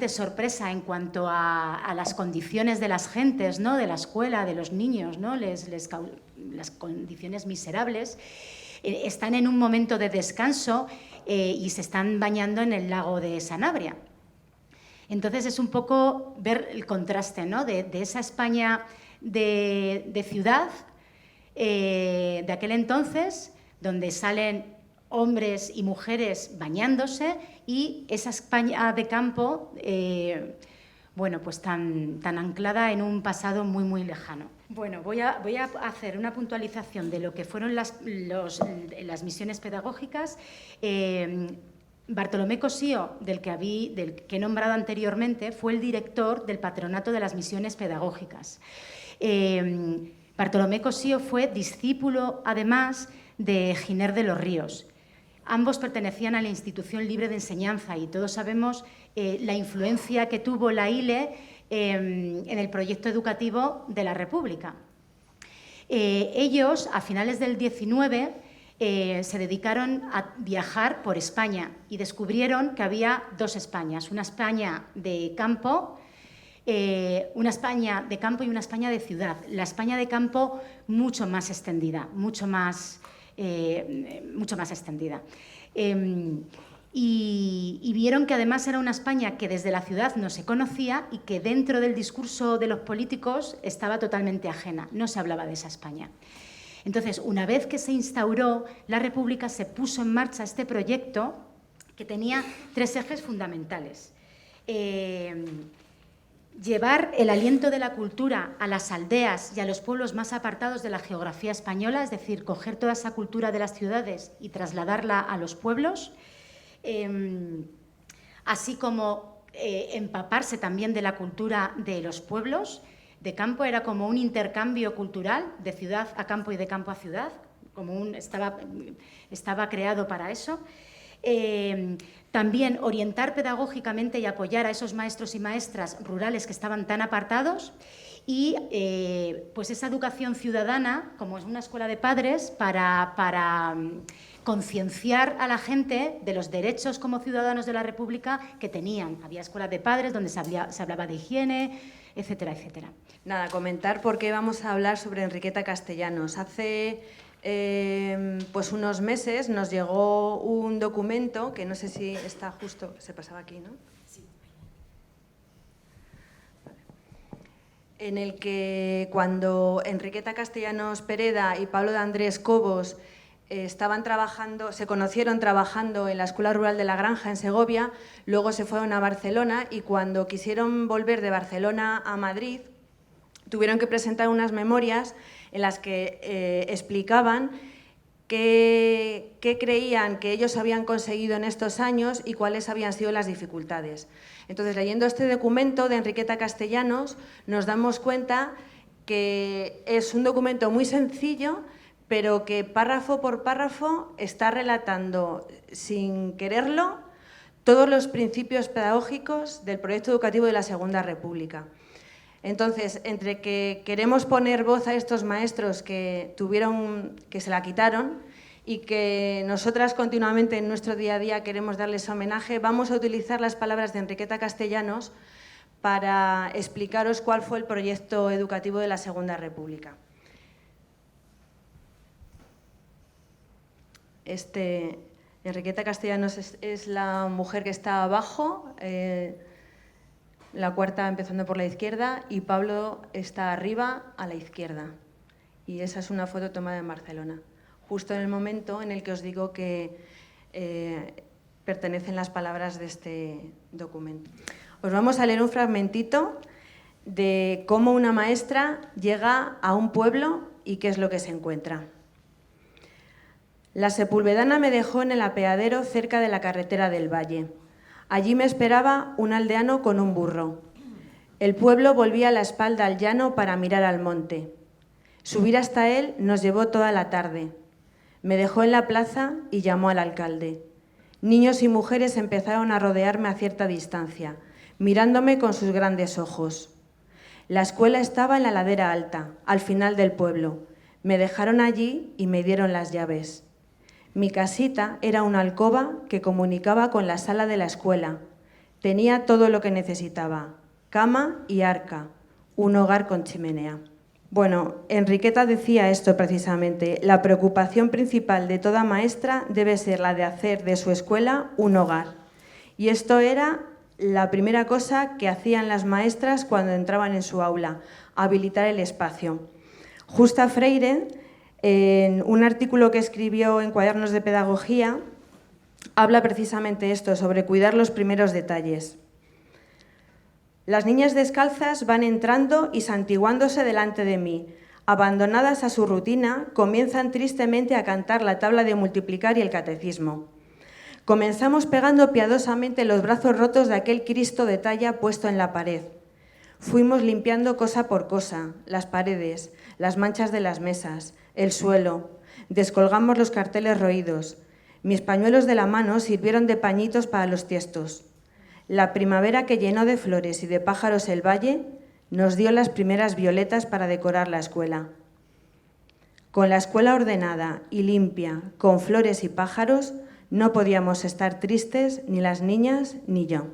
sorpresa en cuanto a las condiciones de las gentes, ¿no? De la escuela, de los niños, ¿no? Las condiciones miserables. Están en un momento de descanso y se están bañando en el lago de Sanabria. Entonces es un poco ver el contraste, ¿no? de esa España de ciudad de aquel entonces, donde salen hombres y mujeres bañándose, y esa España de campo, bueno, pues tan anclada en un pasado muy, muy lejano. Bueno, voy a hacer una puntualización de lo que fueron las misiones pedagógicas. Bartolomé Cosío, del que he nombrado anteriormente, fue el director del Patronato de las Misiones Pedagógicas. Bartolomé Cosío fue discípulo, además, de Giner de los Ríos. Ambos pertenecían a la Institución Libre de Enseñanza y todos sabemos la influencia que tuvo la ILE en el proyecto educativo de la República. Ellos, a finales del 19, se dedicaron a viajar por España y descubrieron que había dos Españas, una España de campo, y una España de ciudad. La España de campo mucho más extendida, mucho más extendida. Y vieron que además era una España que desde la ciudad no se conocía y que dentro del discurso de los políticos estaba totalmente ajena, no se hablaba de esa España. Entonces, una vez que se instauró la República, se puso en marcha este proyecto que tenía 3 ejes fundamentales. Llevar el aliento de la cultura a las aldeas y a los pueblos más apartados de la geografía española, es decir, coger toda esa cultura de las ciudades y trasladarla a los pueblos, así como empaparse también de la cultura de los pueblos. De campo era como un intercambio cultural de ciudad a campo y de campo a ciudad, estaba creado para eso. También orientar pedagógicamente y apoyar a esos maestros y maestras rurales que estaban tan apartados y pues esa educación ciudadana, como es una escuela de padres, para concienciar a la gente de los derechos como ciudadanos de la República que tenían. Había escuelas de padres donde se hablaba de higiene, etcétera, etcétera. Nada, comentar por qué vamos a hablar sobre Enriqueta Castellanos. Hace pues unos meses nos llegó un documento, que no sé si está justo, se pasaba aquí, ¿no? Sí. Vale. En el que cuando Enriqueta Castellanos Pereda y Pablo de Andrés Cobos estaban trabajando, se conocieron trabajando en la Escuela Rural de la Granja en Segovia, luego se fueron a Barcelona y cuando quisieron volver de Barcelona a Madrid, tuvieron que presentar unas memorias en las que explicaban qué creían que ellos habían conseguido en estos años y cuáles habían sido las dificultades. Entonces, leyendo este documento de Enriqueta Castellanos, nos damos cuenta que es un documento muy sencillo, pero que párrafo por párrafo está relatando, sin quererlo, todos los principios pedagógicos del proyecto educativo de la Segunda República. Entonces, entre que queremos poner voz a estos maestros que se la quitaron y que nosotras continuamente en nuestro día a día queremos darles homenaje, vamos a utilizar las palabras de Enriqueta Castellanos para explicaros cuál fue el proyecto educativo de la Segunda República. Enriqueta Castellanos es la mujer que está abajo, la cuarta empezando por la izquierda, y Pablo está arriba a la izquierda. Y esa es una foto tomada en Barcelona, justo en el momento en el que os digo que pertenecen las palabras de este documento. Os vamos a leer un fragmentito de cómo una maestra llega a un pueblo y qué es lo que se encuentra. La sepulvedana me dejó en el apeadero cerca de la carretera del Valle. Allí me esperaba un aldeano con un burro. El pueblo volvía la espalda al llano para mirar al monte. Subir hasta él nos llevó toda la tarde. Me dejó en la plaza y llamó al alcalde. Niños y mujeres empezaron a rodearme a cierta distancia, mirándome con sus grandes ojos. La escuela estaba en la ladera alta, al final del pueblo. Me dejaron allí y me dieron las llaves. Mi casita era una alcoba que comunicaba con la sala de la escuela. Tenía todo lo que necesitaba, cama y arca, un hogar con chimenea. Bueno, Enriqueta decía esto precisamente, la preocupación principal de toda maestra debe ser la de hacer de su escuela un hogar. Y esto era la primera cosa que hacían las maestras cuando entraban en su aula, habilitar el espacio. Justa Freire, en un artículo que escribió en Cuadernos de Pedagogía, habla precisamente esto, sobre cuidar los primeros detalles. Las niñas descalzas van entrando y santiguándose delante de mí. Abandonadas a su rutina, comienzan tristemente a cantar la tabla de multiplicar y el catecismo. Comenzamos pegando piadosamente los brazos rotos de aquel Cristo de talla puesto en la pared. Fuimos limpiando cosa por cosa, las paredes, las manchas de las mesas, el suelo. Descolgamos los carteles roídos. Mis pañuelos de la mano sirvieron de pañitos para los tiestos. La primavera que llenó de flores y de pájaros el valle nos dio las primeras violetas para decorar la escuela. Con la escuela ordenada y limpia, con flores y pájaros, no podíamos estar tristes ni las niñas ni yo.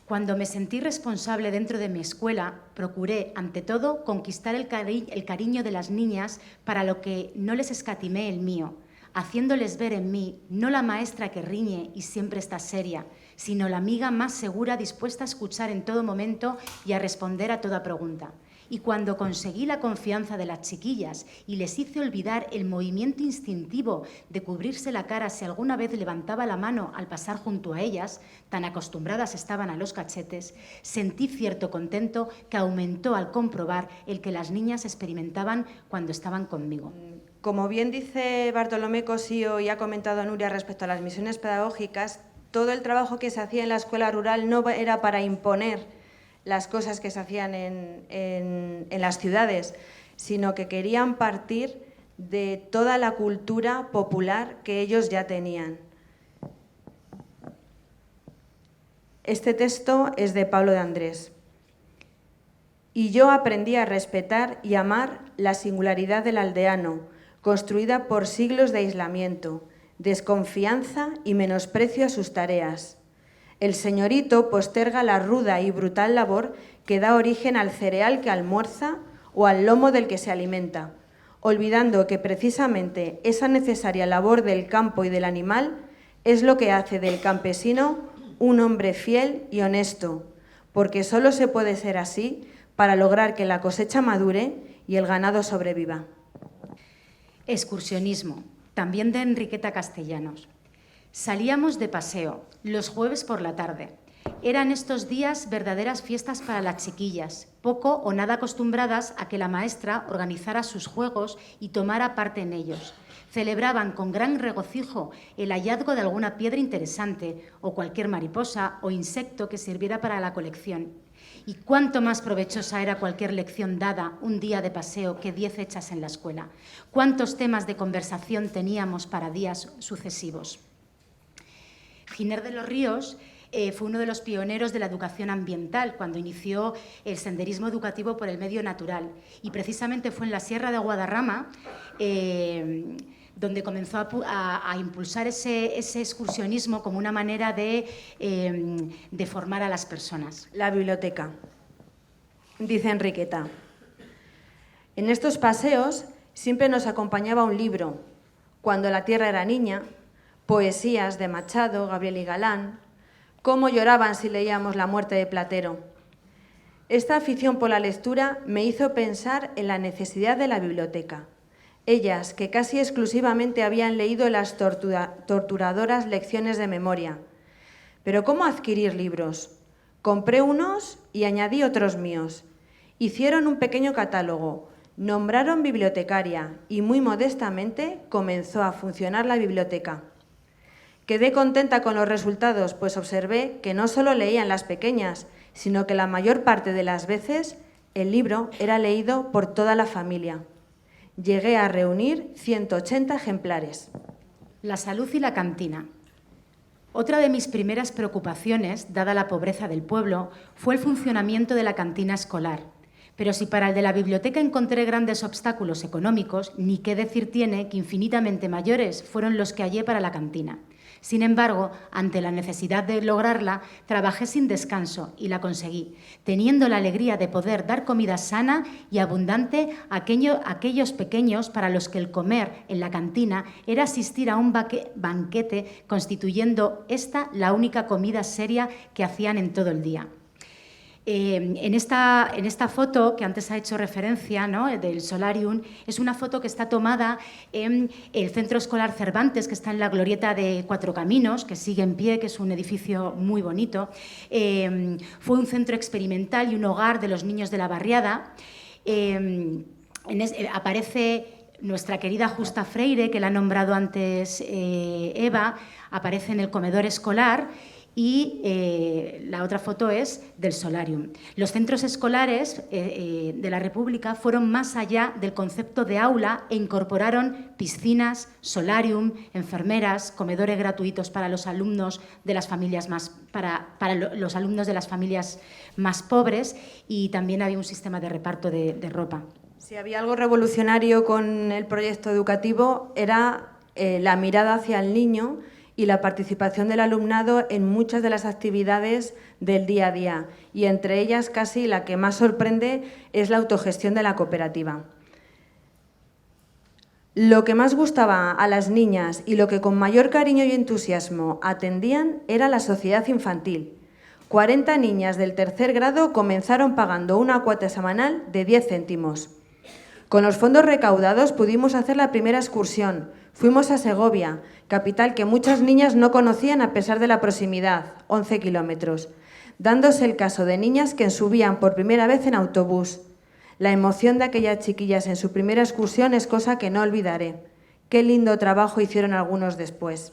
Cuando me sentí responsable dentro de mi escuela, procuré, ante todo, conquistar el cariño de las niñas para lo que no les escatimé el mío, haciéndoles ver en mí no la maestra que riñe y siempre está seria, sino la amiga más segura, dispuesta a escuchar en todo momento y a responder a toda pregunta. Y cuando conseguí la confianza de las chiquillas y les hice olvidar el movimiento instintivo de cubrirse la cara si alguna vez levantaba la mano al pasar junto a ellas, tan acostumbradas estaban a los cachetes, sentí cierto contento que aumentó al comprobar el que las niñas experimentaban cuando estaban conmigo. Como bien dice Bartolomé Cosío y ha comentado Nuria respecto a las misiones pedagógicas, todo el trabajo que se hacía en la escuela rural no era para imponer las cosas que se hacían en las ciudades, sino que querían partir de toda la cultura popular que ellos ya tenían. Este texto es de Pablo de Andrés. Y yo aprendí a respetar y amar la singularidad del aldeano, construida por siglos de aislamiento, desconfianza y menosprecio a sus tareas. El señorito posterga la ruda y brutal labor que da origen al cereal que almuerza o al lomo del que se alimenta, olvidando que precisamente esa necesaria labor del campo y del animal es lo que hace del campesino un hombre fiel y honesto, porque solo se puede ser así para lograr que la cosecha madure y el ganado sobreviva. Excursionismo, también de Enriqueta Castellanos. Salíamos de paseo, los jueves por la tarde. Eran estos días verdaderas fiestas para las chiquillas, poco o nada acostumbradas a que la maestra organizara sus juegos y tomara parte en ellos. Celebraban con gran regocijo el hallazgo de alguna piedra interesante o cualquier mariposa o insecto que sirviera para la colección. Y cuánto más provechosa era cualquier lección dada un día de paseo que 10 hechas en la escuela. Cuántos temas de conversación teníamos para días sucesivos. Giner de los Ríos fue uno de los pioneros de la educación ambiental cuando inició el senderismo educativo por el medio natural. Y precisamente fue en la Sierra de Guadarrama donde comenzó a impulsar ese excursionismo como una manera de formar a las personas. La biblioteca. Dice Enriqueta. En estos paseos siempre nos acompañaba un libro. Cuando la tierra era niña, poesías de Machado, Gabriel y Galán, cómo lloraban si leíamos La muerte de Platero. Esta afición por la lectura me hizo pensar en la necesidad de la biblioteca. Ellas, que casi exclusivamente habían leído las torturadoras lecciones de memoria. Pero ¿cómo adquirir libros? Compré unos y añadí otros míos. Hicieron un pequeño catálogo, nombraron bibliotecaria y muy modestamente comenzó a funcionar la biblioteca. Quedé contenta con los resultados, pues observé que no solo leían las pequeñas, sino que la mayor parte de las veces el libro era leído por toda la familia. Llegué a reunir 180 ejemplares. La salud y la cantina. Otra de mis primeras preocupaciones, dada la pobreza del pueblo, fue el funcionamiento de la cantina escolar. Pero si para el de la biblioteca encontré grandes obstáculos económicos, ni qué decir tiene que infinitamente mayores fueron los que hallé para la cantina. Sin embargo, ante la necesidad de lograrla, trabajé sin descanso y la conseguí, teniendo la alegría de poder dar comida sana y abundante a aquellos pequeños para los que el comer en la cantina era asistir a un banquete, constituyendo esta la única comida seria que hacían en todo el día. En esta foto que antes ha hecho referencia, ¿no?, del Solarium, es una foto que está tomada en el Centro Escolar Cervantes, que está en la glorieta de Cuatro Caminos, que sigue en pie, que es un edificio muy bonito. Fue un centro experimental y un hogar de los niños de la barriada. Aparece nuestra querida Justa Freire, que la ha nombrado antes Eva, aparece en el comedor escolar. y la otra foto es del solarium. Los centros escolares de la República fueron más allá del concepto de aula e incorporaron piscinas, solarium, enfermeras, comedores gratuitos para los alumnos de las familias los alumnos de las familias más pobres, y también había un sistema de reparto de ropa. Si había algo revolucionario con el proyecto educativo era la mirada hacia el niño y la participación del alumnado en muchas de las actividades del día a día, y entre ellas casi la que más sorprende es la autogestión de la cooperativa. Lo que más gustaba a las niñas y lo que con mayor cariño y entusiasmo atendían era la sociedad infantil. 40 niñas del 3er grado comenzaron pagando una cuota semanal de 10 céntimos. Con los fondos recaudados pudimos hacer la primera excursión. Fuimos a Segovia, capital que muchas niñas no conocían a pesar de la proximidad, 11 kilómetros, dándose el caso de niñas que subían por primera vez en autobús. La emoción de aquellas chiquillas en su primera excursión es cosa que no olvidaré. Qué lindo trabajo hicieron algunos después.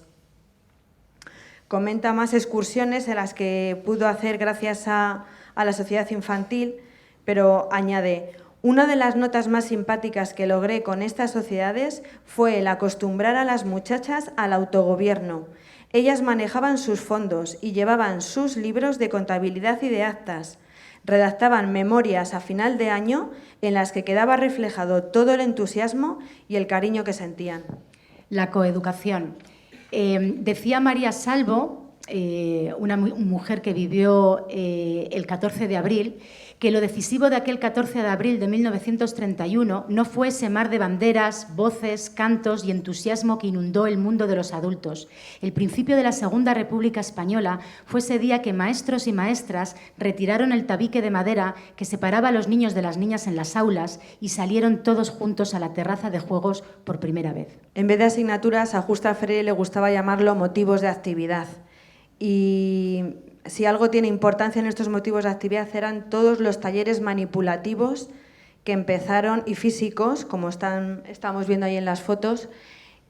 Comenta más excursiones en las que pudo hacer gracias a la sociedad infantil, pero añade: una de las notas más simpáticas que logré con estas sociedades fue el acostumbrar a las muchachas al autogobierno. Ellas manejaban sus fondos y llevaban sus libros de contabilidad y de actas. Redactaban memorias a final de año en las que quedaba reflejado todo el entusiasmo y el cariño que sentían. La coeducación. Decía María Salvo, una mujer que vivió el 14 de abril, que lo decisivo de aquel 14 de abril de 1931 no fue ese mar de banderas, voces, cantos y entusiasmo que inundó el mundo de los adultos. El principio de la Segunda República Española fue ese día que maestros y maestras retiraron el tabique de madera que separaba a los niños de las niñas en las aulas y salieron todos juntos a la terraza de juegos por primera vez. En vez de asignaturas, a Justa Freire le gustaba llamarlo motivos de actividad. Y si algo tiene importancia en estos motivos de actividad eran todos los talleres manipulativos que empezaron, y físicos, como estamos viendo ahí en las fotos,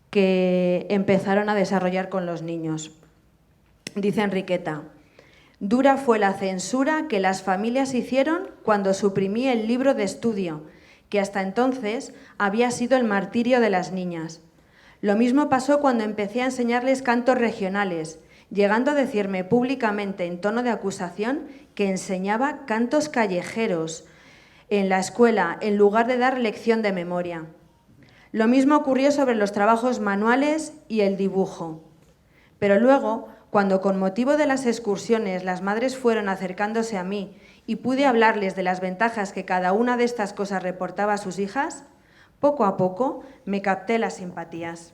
que empezaron a desarrollar con los niños. Dice Enriqueta: dura fue la censura que las familias hicieron cuando suprimí el libro de estudio, que hasta entonces había sido el martirio de las niñas. Lo mismo pasó cuando empecé a enseñarles cantos regionales, llegando a decirme públicamente en tono de acusación que enseñaba cantos callejeros en la escuela en lugar de dar lección de memoria. Lo mismo ocurrió sobre los trabajos manuales y el dibujo. Pero luego, cuando con motivo de las excursiones las madres fueron acercándose a mí y pude hablarles de las ventajas que cada una de estas cosas reportaba a sus hijas, poco a poco me capté las simpatías.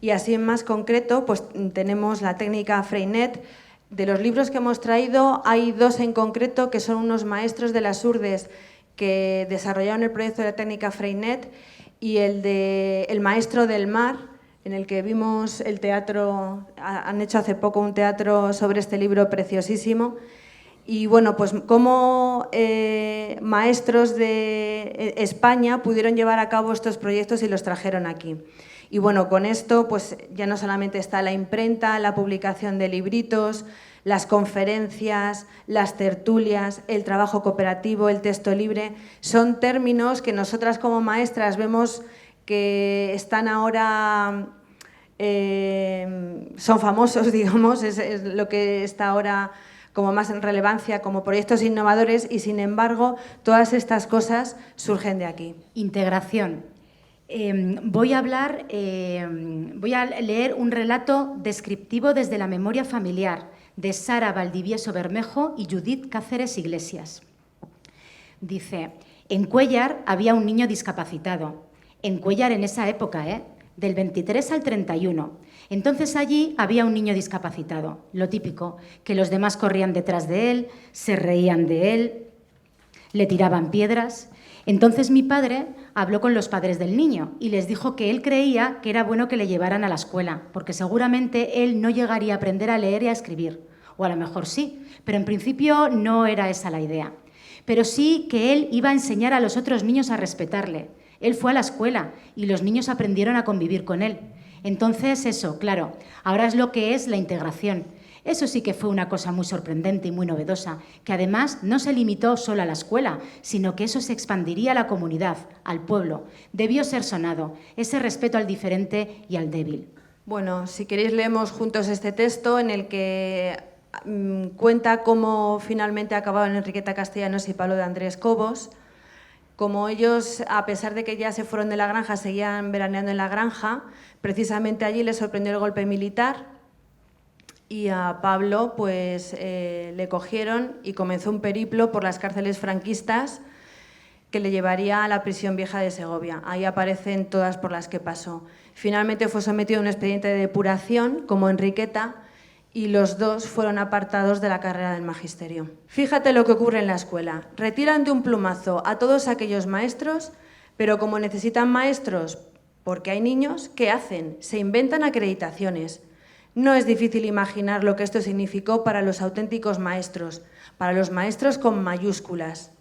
Y así en más concreto, pues tenemos la técnica Freinet. De los libros que hemos traído, hay 2 en concreto que son unos maestros de las Urdes que desarrollaron el proyecto de la técnica Freinet, y el de El maestro del mar, en el que vimos el teatro, han hecho hace poco un teatro sobre este libro preciosísimo. Y bueno, pues cómo maestros de España pudieron llevar a cabo estos proyectos y los trajeron aquí. Y bueno, con esto pues ya no solamente está la imprenta, la publicación de libritos, las conferencias, las tertulias, el trabajo cooperativo, el texto libre, son términos que nosotras como maestras vemos que están ahora, son famosos, digamos, es lo que está ahora como más en relevancia, como proyectos innovadores, y sin embargo todas estas cosas surgen de aquí. Integración. Voy a leer un relato descriptivo desde la memoria familiar de Sara Valdivieso Bermejo y Judith Cáceres Iglesias. Dice: en Cuéllar había un niño discapacitado. En Cuéllar en esa época, del 23 al 31. Entonces allí había un niño discapacitado. Lo típico, que los demás corrían detrás de él, se reían de él, le tiraban piedras. Entonces mi padre habló con los padres del niño y les dijo que él creía que era bueno que le llevaran a la escuela, porque seguramente él no llegaría a aprender a leer y a escribir. O a lo mejor sí, pero en principio no era esa la idea. Pero sí que él iba a enseñar a los otros niños a respetarle. Él fue a la escuela y los niños aprendieron a convivir con él. Entonces eso, claro, ahora es lo que es la integración. Eso sí que fue una cosa muy sorprendente y muy novedosa, que además no se limitó solo a la escuela, sino que eso se expandiría a la comunidad, al pueblo. Debió ser sonado, ese respeto al diferente y al débil. Bueno, si queréis leemos juntos este texto en el que cuenta cómo finalmente acabaron Enriqueta Castellanos y Pablo de Andrés Cobos, como ellos, a pesar de que ya se fueron de la granja, seguían veraneando en la granja. Precisamente allí les sorprendió el golpe militar y a Pablo pues, le cogieron y comenzó un periplo por las cárceles franquistas que le llevaría a la prisión vieja de Segovia. Ahí aparecen todas por las que pasó. Finalmente fue sometido a un expediente de depuración como Enriqueta y los dos fueron apartados de la carrera del magisterio. Fíjate lo que ocurre en la escuela. Retiran de un plumazo a todos aquellos maestros, pero como necesitan maestros porque hay niños, ¿qué hacen? Se inventan acreditaciones. No es difícil imaginar lo que esto significó para los auténticos maestros, para los maestros con mayúsculas.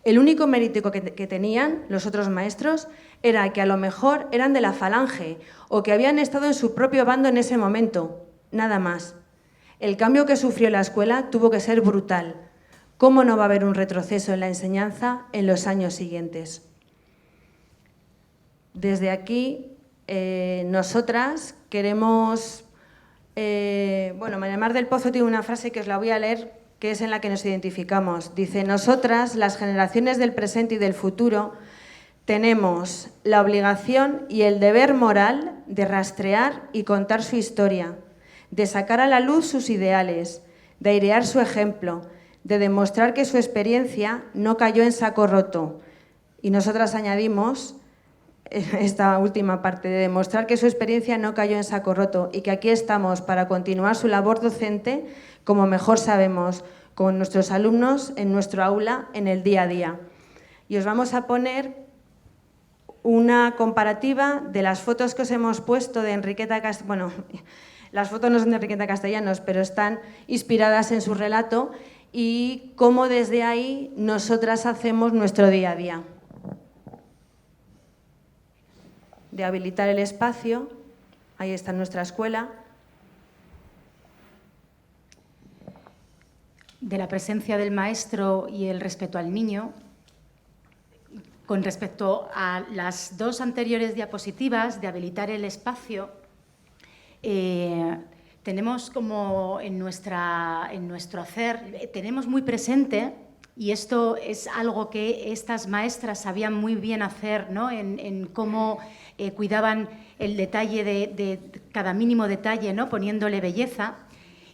El único mérito que tenían los otros maestros era que a lo mejor eran de la Falange o que habían estado en su propio bando en ese momento, nada más. El cambio que sufrió la escuela tuvo que ser brutal. ¿Cómo no va a haber un retroceso en la enseñanza en los años siguientes? Desde aquí, nosotras queremos... María Mar del Pozo tiene una frase que os la voy a leer, que es en la que nos identificamos. Dice: nosotras, las generaciones del presente y del futuro, tenemos la obligación y el deber moral de rastrear y contar su historia, de sacar a la luz sus ideales, de airear su ejemplo, de demostrar que su experiencia no cayó en saco roto. Y nosotras añadimos esta última parte, de demostrar que su experiencia no cayó en saco roto y que aquí estamos para continuar su labor docente como mejor sabemos, con nuestros alumnos en nuestro aula, en el día a día. Y os vamos a poner una comparativa de las fotos que os hemos puesto de Enriqueta Castellanos. Bueno, las fotos no son de Enriqueta Castellanos, pero están inspiradas en su relato y cómo desde ahí nosotras hacemos nuestro día a día. De habilitar el espacio, ahí está nuestra escuela. De la presencia del maestro y el respeto al niño. Con respecto a las dos anteriores diapositivas de habilitar el espacio, tenemos como en nuestro hacer, tenemos muy presente, y esto es algo que estas maestras sabían muy bien hacer, ¿no? en cómo cuidaban el detalle de cada mínimo detalle, ¿no? Poniéndole belleza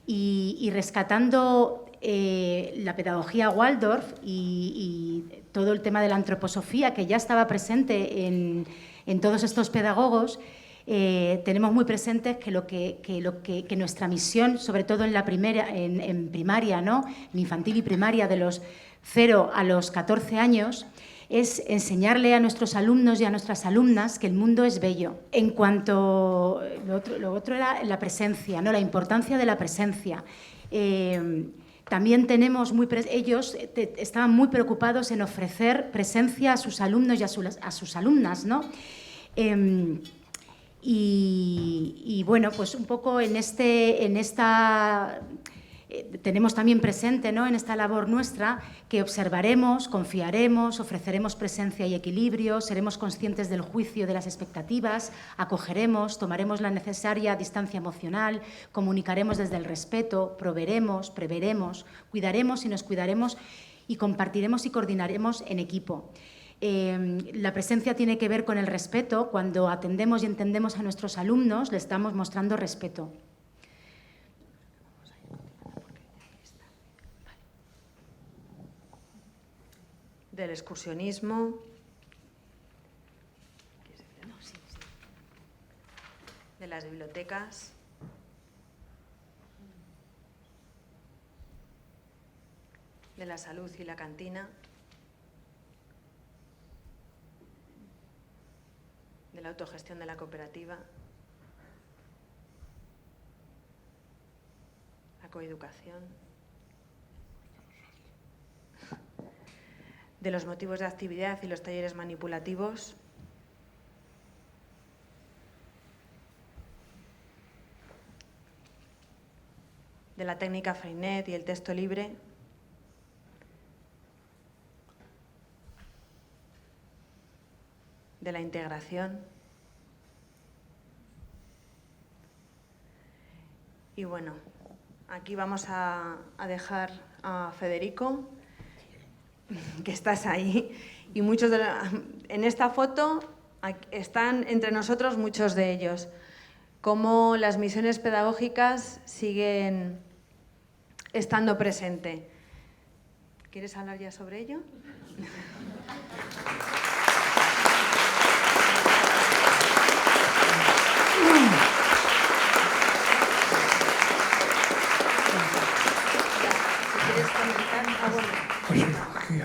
y rescatando la pedagogía Waldorf y todo el tema de la antroposofía que ya estaba presente en todos estos pedagogos. Tenemos muy presentes que nuestra misión, sobre todo en la en primaria, ¿no? En infantil y primaria, de los 0 a los 14 años, es enseñarle a nuestros alumnos y a nuestras alumnas que el mundo es bello. En cuanto lo otro era la presencia, ¿no? La importancia de la presencia. También tenemos ellos estaban muy preocupados en ofrecer presencia a sus alumnos y a sus alumnas, ¿no? Y bueno, pues un poco tenemos también presente, ¿no? En esta labor nuestra, que observaremos, confiaremos, ofreceremos presencia y equilibrio, seremos conscientes del juicio, de las expectativas, acogeremos, tomaremos la necesaria distancia emocional, comunicaremos desde el respeto, proveeremos, preveremos, cuidaremos y nos cuidaremos y compartiremos y coordinaremos en equipo. La presencia tiene que ver con el respeto. Cuando atendemos y entendemos a nuestros alumnos, les estamos mostrando respeto. Del excursionismo, de las bibliotecas, de la salud y la cantina, de la autogestión de la cooperativa, la coeducación, de los motivos de actividad y los talleres manipulativos, de la técnica Freinet y el texto libre. De la integración. Y bueno, aquí vamos a dejar a Federico, que estás ahí, y muchos en esta foto están entre nosotros muchos de ellos. Cómo las misiones pedagógicas siguen estando presentes. ¿Quieres hablar ya sobre ello? Pues sí, aquí.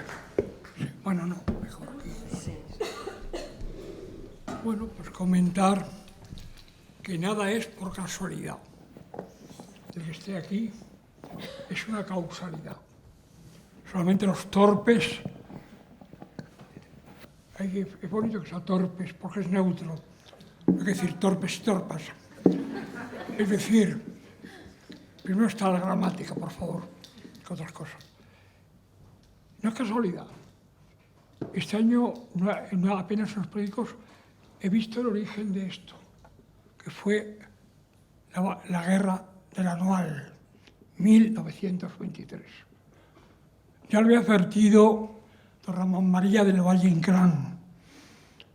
Sí. Bueno, no, mejor aquí. Sí. Bueno, pues comentar que nada es por casualidad. El que esté aquí es una causalidad. Solamente los torpes, es bonito que sea torpes porque es neutro, no hay que decir torpes y torpas. Es decir, primero está la gramática, por favor, que otras cosas. No es casualidad. Este año, no apenas en los periódicos, he visto el origen de esto, que fue la guerra del Anual, 1923. Ya lo había advertido don Ramón María del Valle Inclán,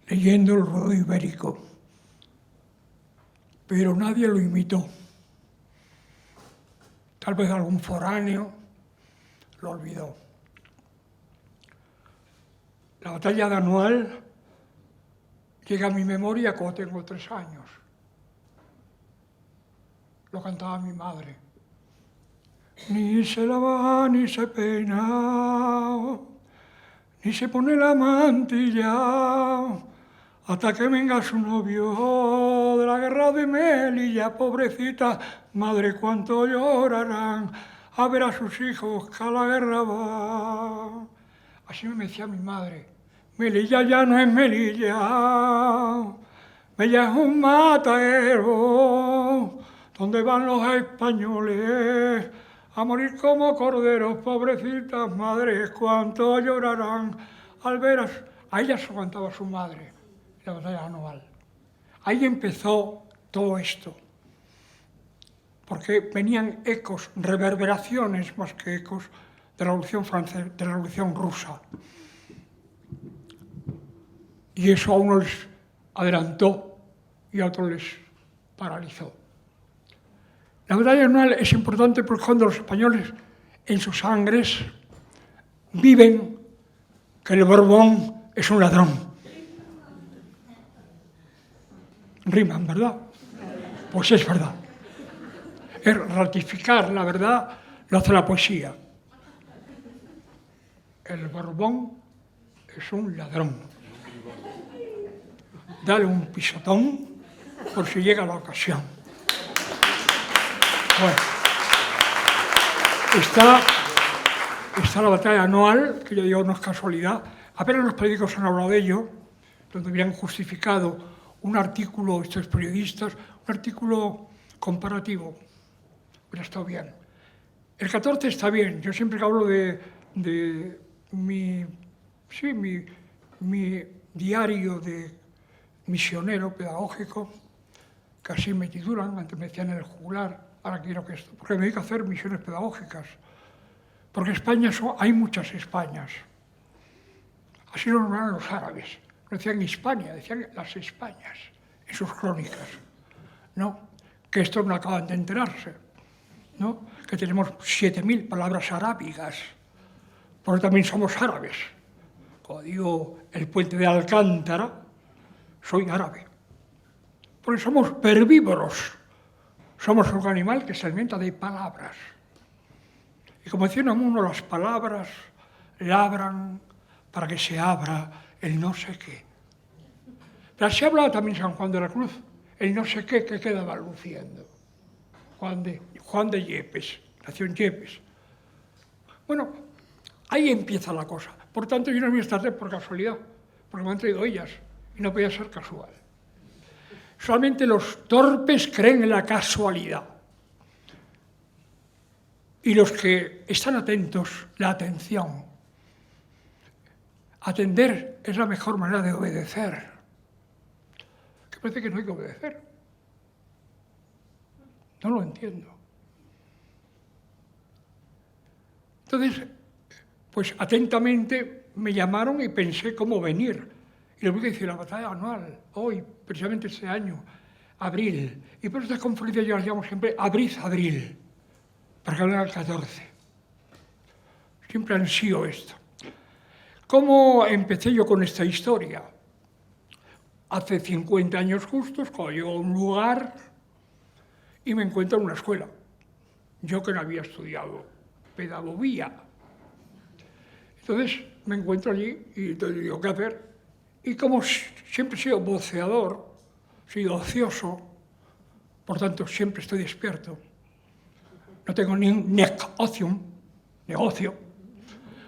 leyendo el Rodeo Ibérico, pero nadie lo imitó. Tal vez algún foráneo lo olvidó. La batalla de Anual llega a mi memoria cuando tengo 3 años. Lo cantaba mi madre. Ni se lava, ni se peina, ni se pone la mantilla, hasta que venga su novio de la guerra de Melilla. Pobrecita madre, cuánto llorarán a ver a sus hijos que a la guerra va. Así me decía mi madre. Melilla ya no es Melilla, Melilla es un matadero donde van los españoles a morir como corderos. Pobrecitas madres, cuánto llorarán al ver a ella. Se aguantaba su madre, la batalla anual. Ahí empezó todo esto, porque venían ecos, reverberaciones más que ecos de la Revolución Francesa, de la Revolución Rusa. Y eso a unos les adelantó y a otros les paralizó. La batalla anual es importante porque cuando los españoles en sus sangres viven que el Borbón es un ladrón. Riman, ¿verdad? Pues es verdad. Es ratificar la verdad, lo hace la poesía. El Borbón es un ladrón. Dale un pisotón por si llega la ocasión. Bueno, está la batalla anual, que yo digo no es casualidad. Apenas los periódicos han hablado de ello, donde habían justificado un artículo, estos periodistas, un artículo comparativo. Hubiera estado bien. El 14 está bien. Yo siempre que hablo de mi diario de misionero pedagógico, que así me titulan, antes me decían en el jugular, ahora quiero que esto, porque me dedico a hacer misiones pedagógicas. Porque España hay muchas Españas. Así lo nombraron los árabes. No decían Hispania, decían las Españas en sus crónicas. ¿No? Que esto no acaban de enterarse. ¿No? Que tenemos 7.000 palabras arábigas, porque también somos árabes. Como digo, el puente de Alcántara, soy árabe. Porque somos herbívoros. Somos un animal que se alimenta de palabras. Y como decía uno, las palabras labran para que se abra el no sé qué. Pero así hablaba también San Juan de la Cruz, el no sé qué que quedaba luciendo. Juan de Yepes, nació en Yepes. Bueno, ahí empieza la cosa. Por tanto, yo no voy a estar por casualidad, porque me han traído ellas, y no podía ser casual. Solamente los torpes creen en la casualidad. Y los que están atentos, la atención. Atender es la mejor manera de obedecer. Que parece que no hay que obedecer. No lo entiendo. Entonces, pues atentamente me llamaron y pensé cómo venir. Y les voy a decir, la batalla anual, hoy, precisamente este año, abril. Y por estas conferencias yo las llamo siempre abril, para que hablen al 14. Siempre ansío esto. ¿Cómo empecé yo con esta historia? Hace 50 años justos, cuando llego a un lugar y me encuentro en una escuela. Yo que no había estudiado pedagogía. Entonces me encuentro allí y entonces digo, ¿qué hacer? Y como siempre he sido voceador, he sido ocioso, por tanto siempre estoy despierto. No tengo ni un negocio.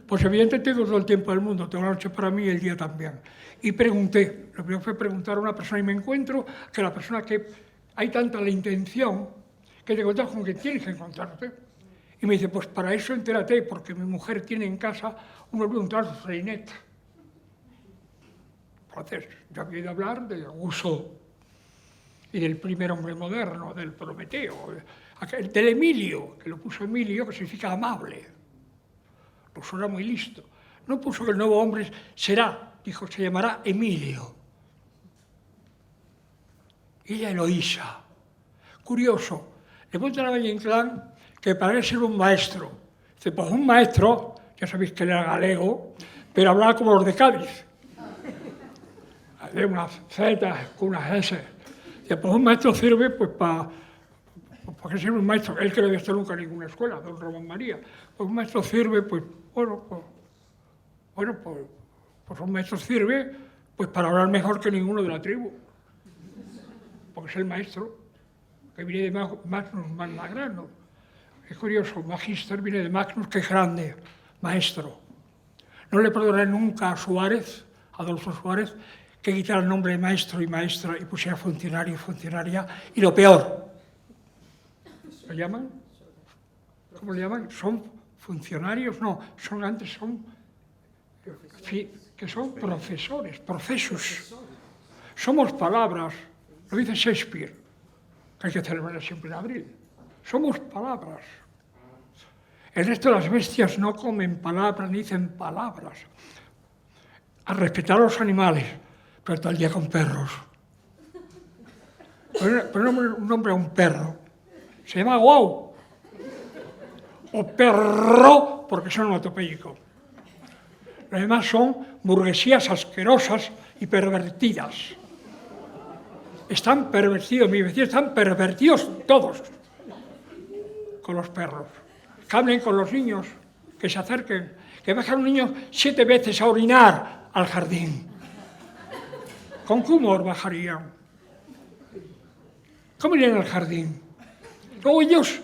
Pues evidentemente tengo todo el tiempo del mundo, tengo la noche para mí y el día también. Y pregunté, lo primero fue preguntar a una persona y me encuentro que la persona que hay tanta la intención que te encuentras con que tienes que encontrarte. Y me dice, pues para eso entérate, porque mi mujer tiene en casa un hombre, un tal Freinet. Entonces, yo había oído hablar de Rousseau y del primer hombre moderno, del Prometeo, del Emilio, que lo puso Emilio, que significa amable. Rousseau era muy listo. No puso que el nuevo hombre será, dijo, se llamará Emilio. Y ella Eloísa. Curioso, le cuenta a Valle Inclán que para él ser un maestro. Dice, pues un maestro, ya sabéis que él era galego, pero hablaba como los de Cádiz. De unas Z con unas S. Dice, pues un maestro sirve pues para qué sirve un maestro. Él que no había estado nunca en ninguna escuela, don Ramón María. Pues un maestro sirve, pues un maestro sirve pues para hablar mejor que ninguno de la tribu. Porque es el maestro, que viene de Magnus Magnus. Es curioso, Magister viene de Magnus, que es grande, maestro. No le perdonaré nunca a Suárez, Adolfo Suárez, que quitara el nombre de maestro y maestra y pusiera funcionario y funcionaria. Y lo peor, ¿lo llaman? ¿Cómo le llaman? ¿Son funcionarios? No, son profesores, profesos. Somos palabras, lo dice Shakespeare, que hay que celebrar siempre en abril. Somos palabras. El resto de las bestias no comen palabras ni dicen palabras. A respetar a los animales, pero todo el día con perros. Poner un nombre a un perro. Se llama Guau. O perro, porque son onomatopéyicos. Los demás son burguesías asquerosas y pervertidas. Están pervertidos, mis vecinos están pervertidos todos con los perros. Que hablen con los niños, que se acerquen, que bajen a un niño 7 veces a orinar al jardín. ¿Con qué humor bajarían? ¿Cómo irían al jardín? Luego ellos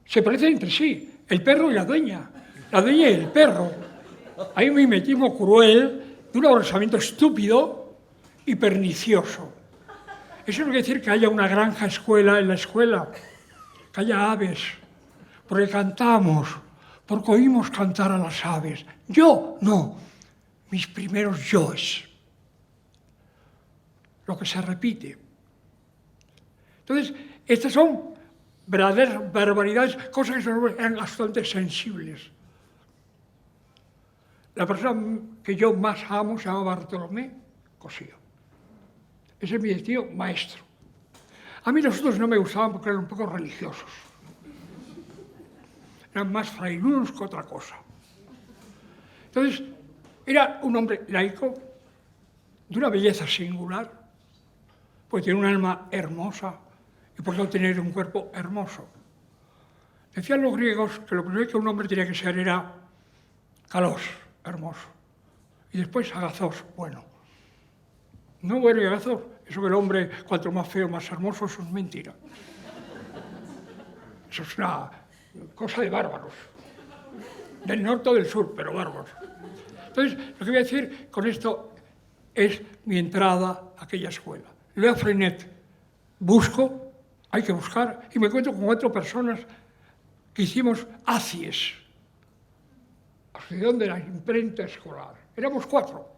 se parecen entre sí, el perro y la dueña y el perro. Hay un mimetismo cruel de un abrazamiento estúpido y pernicioso. Eso no quiere decir que haya una granja escuela en la escuela, que haya aves, porque cantamos, porque oímos cantar a las aves. Yo no, mis primeros yoes. Lo que se repite. Entonces, estas son verdaderas barbaridades, cosas que son bastante sensibles. La persona que yo más amo se llama Bartolomé Cosío. Ese es mi tío maestro. A mí los otros no me gustaban porque eran un poco religiosos. Eran más frailunos que otra cosa. Entonces, era un hombre laico, de una belleza singular, pues tiene un alma hermosa y por eso tener un cuerpo hermoso. Decían los griegos que lo primero que un hombre tenía que ser era kalos, hermoso, y después agazos, bueno. No bueno y agazos, eso que el hombre, cuanto más feo, más hermoso, eso es mentira. Eso es una cosa de bárbaros, del norte o del sur, pero bárbaros. Entonces, lo que voy a decir con esto es mi entrada a aquella escuela. Leo a Freinet, busco, hay que buscar, y me encuentro con 4 personas que hicimos ACIES, Asociación de la Imprenta Escolar. Éramos 4,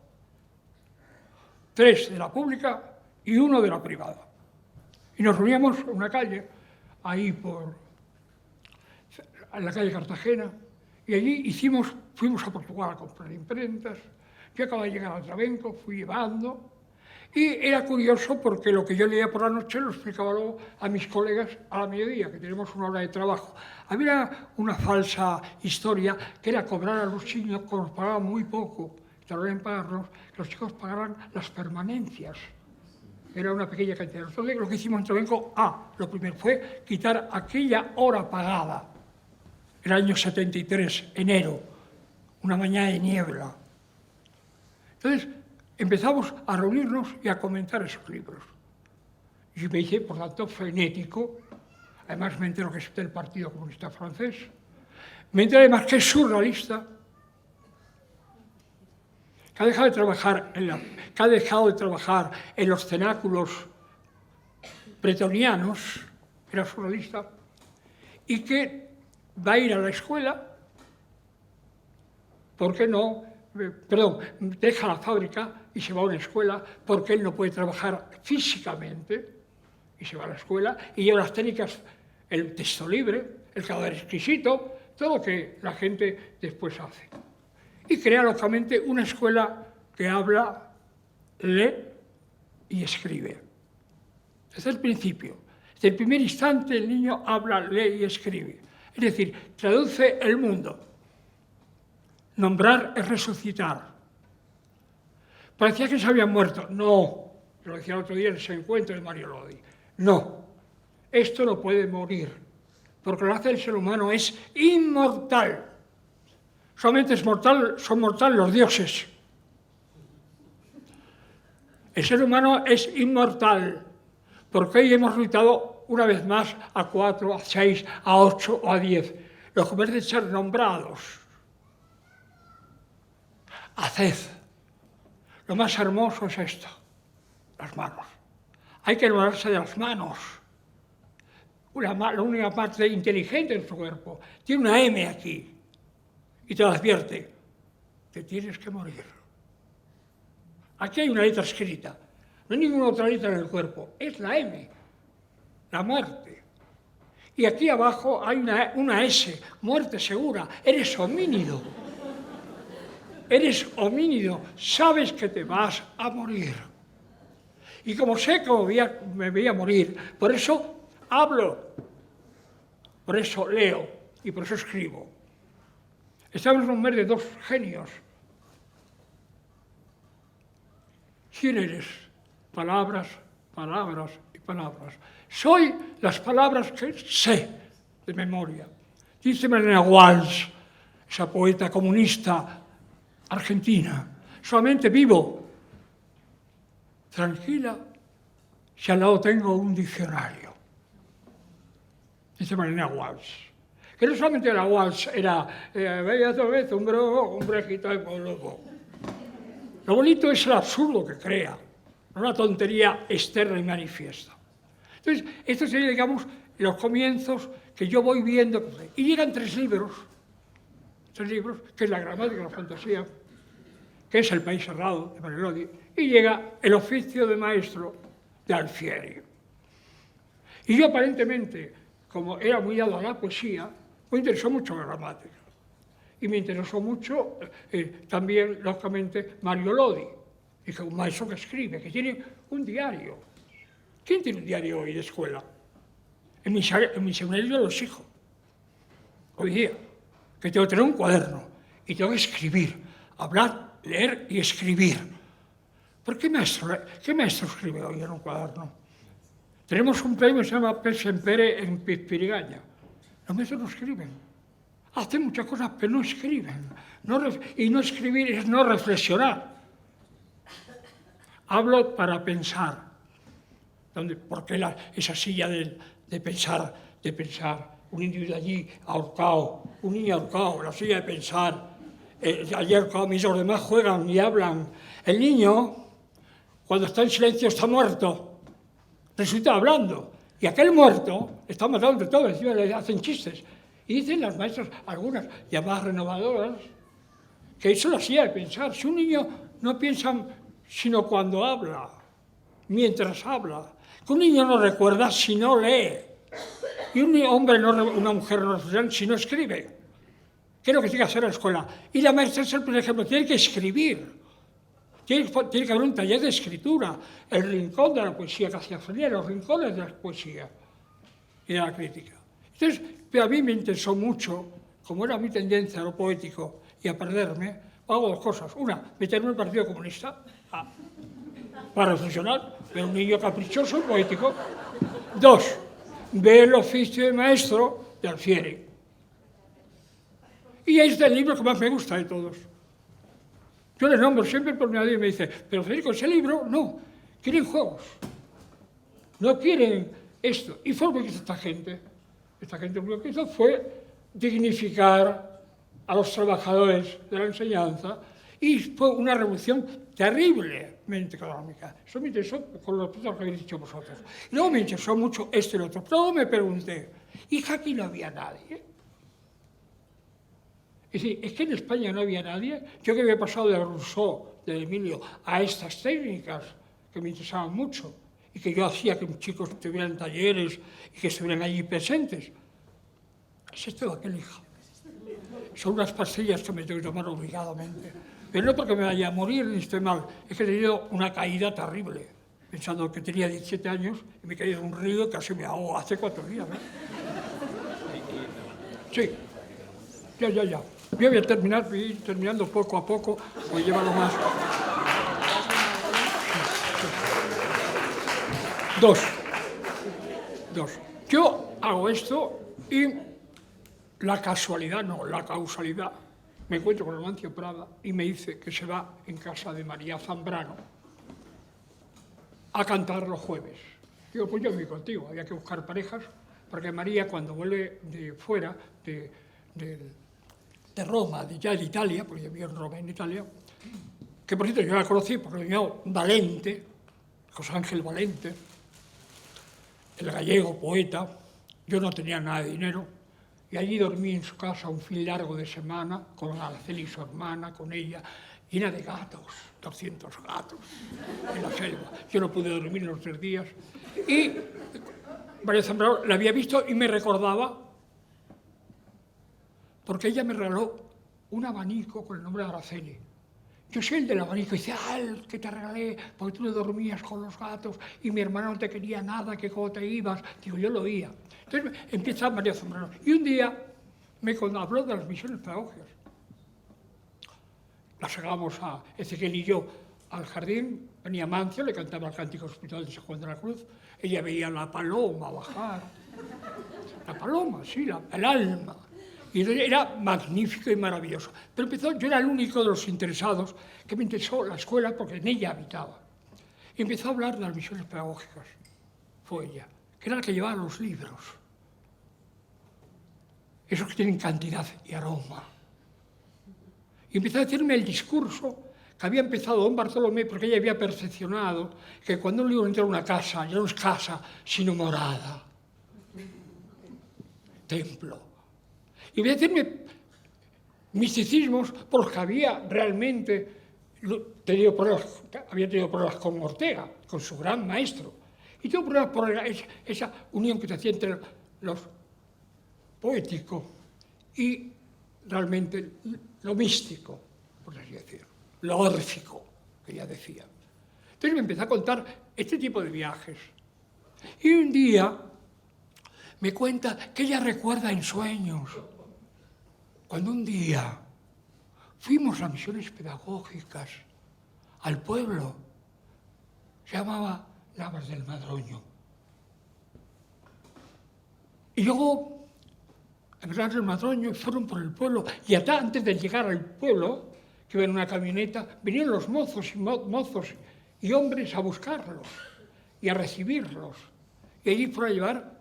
3 de la pública y 1 de la privada. Y nos reuníamos en una calle, ahí en la calle Cartagena, y allí fuimos a Portugal a comprar imprentas. Yo acababa de llegar al Trabenco, fui llevando, y era curioso porque lo que yo leía por la noche lo explicaba luego a mis colegas a la mediodía, que tenemos una hora de trabajo. Había una falsa historia que era cobrar a los niños, que nos pagaban muy poco, tardaban en pagarlos, que los chicos pagaran las permanencias. Era una pequeña cantidad. Entonces, lo que hicimos en Trabenco, lo primero fue quitar aquella hora pagada. El año 73, enero, una mañana de niebla. Entonces, empezamos a reunirnos y a comentar esos libros. Y me hice, por tanto, frenético. Además, me entero que es del Partido Comunista Francés. Me entero además que es surrealista, que ha dejado de trabajar en los cenáculos bretonianos, era surrealista, y que va a ir a la escuela, porque no, deja la fábrica y se va a una escuela, porque él no puede trabajar físicamente, y se va a la escuela, y lleva las técnicas, el texto libre, el cadáver exquisito, todo lo que la gente después hace. Y crea localmente una escuela que habla, lee y escribe. Desde el principio, desde el primer instante el niño habla, lee y escribe. Es decir, traduce el mundo. Nombrar es resucitar. Parecía que se habían muerto. No, lo decía el otro día en ese encuentro de Mario Lodi. No, esto no puede morir, porque lo que hace el ser humano es inmortal. Solamente son mortales los dioses. El ser humano es inmortal, porque hoy hemos resucitado una vez más a 4, a 6, a 8 o a 10. Los que merecen ser nombrados. Haced. Lo más hermoso es esto, las manos. Hay que enamorarse de las manos. La única parte inteligente de nuestro cuerpo tiene una M aquí y te lo advierte. Te tienes que morir. Aquí hay una letra escrita. No hay ninguna otra letra en el cuerpo. Es la M, la muerte. Y aquí abajo hay una S, muerte segura. Eres homínido. Eres homínido. Sabes que te vas a morir. Y como sé que me voy a morir, por eso hablo, por eso leo y por eso escribo. Estamos en un mes de 2 genios. ¿Quién eres? Palabras, palabras y palabras. Soy las palabras que sé de memoria. Dice Marina Walsh, esa poeta comunista argentina, solamente vivo tranquila si al lado tengo un diccionario. Dice Marina Walsh. Que no solamente la Walsh era veía otra vez un brejito de loco. Lo bonito es el absurdo que crea, no la tontería externa y manifiesta. Entonces, estos serían, digamos, los comienzos que yo voy viendo. Y llegan 3 libros, que es la gramática de la fantasía, que es El país cerrado, de Mario Lodi, y llega El oficio de maestro, de Alfieri. Y yo, aparentemente, como era muy dado a la poesía, me interesó mucho la gramática. Y me interesó mucho también, lógicamente, Mario Lodi, que un maestro que escribe, que tiene un diario. ¿Quién tiene un diario hoy de escuela? En mi seminario los hijos. Hoy día, que tengo que tener un cuaderno y tengo que escribir, hablar, leer y escribir. ¿Por qué maestro escribe hoy en un cuaderno? Tenemos un premio que se llama Pesempere en Pizpirigaña. Los maestros no escriben. Hacen muchas cosas, pero no escriben. Y no escribir es no reflexionar. Hablo para pensar. ¿Por qué esa silla de pensar, un individuo allí ahorcado, un niño ahorcado, la silla de pensar, allí ahorcado, los demás juegan y hablan. El niño, cuando está en silencio, está muerto. Resulta hablando. Y aquel muerto está matando entre todos, encima le hacen chistes. Y dicen las maestras, algunas llamadas renovadoras, que eso lo hacía de pensar. Si un niño no piensa sino cuando habla, mientras habla, que un niño no recuerda si no lee, y una mujer no reflexiona si no escribe. ¿Qué es lo que tiene que hacer la escuela? Y la maestra es el primer ejemplo, tiene que escribir. Tiene que haber un taller de escritura, el rincón de la poesía que hacía Felier, los rincones de la poesía y de la crítica. Entonces, pero a mí me interesó mucho, como era mi tendencia a lo poético y a perderme, hago dos cosas. Una, meterme en el Partido Comunista para reflexionar, ver un niño caprichoso y poético. Dos, ver el oficio de maestro de Alfieri. Y es el libro que más me gusta de todos. Yo le nombro siempre por nadie me dice, pero Federico, ese libro, no, quieren juegos, no quieren esto. Y fue lo que hizo esta gente. Esta gente lo que hizo fue dignificar a los trabajadores de la enseñanza y fue una revolución terriblemente económica. Eso me interesó con los puntos que habéis dicho vosotros. Y luego me interesó mucho esto y lo otro. Pero luego me pregunté, hija, aquí no había nadie. Es decir, es que en España no había nadie. Yo que había pasado de Rousseau, de Emilio, a estas técnicas que me interesaban mucho y que yo hacía que mis chicos tuvieran talleres y que estuvieran allí presentes. Es esto de aquel hija. Son unas pastillas que me tengo que tomar obligadamente. Pero no porque me vaya a morir ni esté mal, es que he tenido una caída terrible, pensando que tenía 17 años y me he caído en un río y casi me ahogo hace 4 días. Sí, ya. Yo voy a terminar, voy a ir terminando poco a poco, voy a llevarlo más. Dos. Yo hago esto y la casualidad, no, la causalidad. Me encuentro con Amancio Prada y me dice que se va en casa de María Zambrano a cantar los jueves. Digo, pues yo voy contigo, había que buscar parejas, porque María cuando vuelve de fuera, de Roma, ya de Italia, porque yo vivo en Roma, en Italia, que por cierto yo la conocí porque me llamó Valente, José Ángel Valente, el gallego poeta. Yo no tenía nada de dinero y allí dormí en su casa un fin largo de semana con Araceli y su hermana, con ella, llena de gatos, 200 gatos en la selva. Yo no pude dormir los 3 días y María Zambrano la había visto y me recordaba porque ella me regaló un abanico con el nombre de Araceli. Yo soy el del abanico y dice, el que te regalé porque tú no dormías con los gatos y mi hermana no te quería nada, que cómo te ibas. Digo, yo lo oía. Entonces empieza María Zambrano. Y un día me habló de las misiones pedagógicas. La sacábamos a Ezequiel y yo al jardín, venía Mancio, le cantaba el Cántico Hospital de San Juan de la Cruz, ella veía la paloma bajar. La paloma, sí, el alma. Y era magnífico y maravilloso. Pero yo era el único de los interesados que me interesó la escuela porque en ella habitaba. Y empezó a hablar de las misiones pedagógicas. Fue ella, que era la que llevaba los libros. Esos que tienen cantidad y aroma. Y empezó a decirme el discurso que había empezado don Bartolomé porque ella había percepcionado que cuando un libro entra a una casa, ya no es casa, sino morada. Templo. Y voy a decirme misticismos por los que había realmente tenido problemas con Ortega, con su gran maestro. Y tengo problemas por esa unión que se hacía entre lo poético y realmente lo místico, por así decirlo, lo órfico, que ella decía. Entonces me empezó a contar este tipo de viajes. Y un día me cuenta que ella recuerda en sueños cuando un día fuimos a misiones pedagógicas al pueblo, se llamaba Navas del Madroño. Y luego, en Navas del Madroño, fueron por el pueblo, y antes de llegar al pueblo, que iba en una camioneta, vinieron los mozos y hombres a buscarlos y a recibirlos. Y allí fueron a llevar,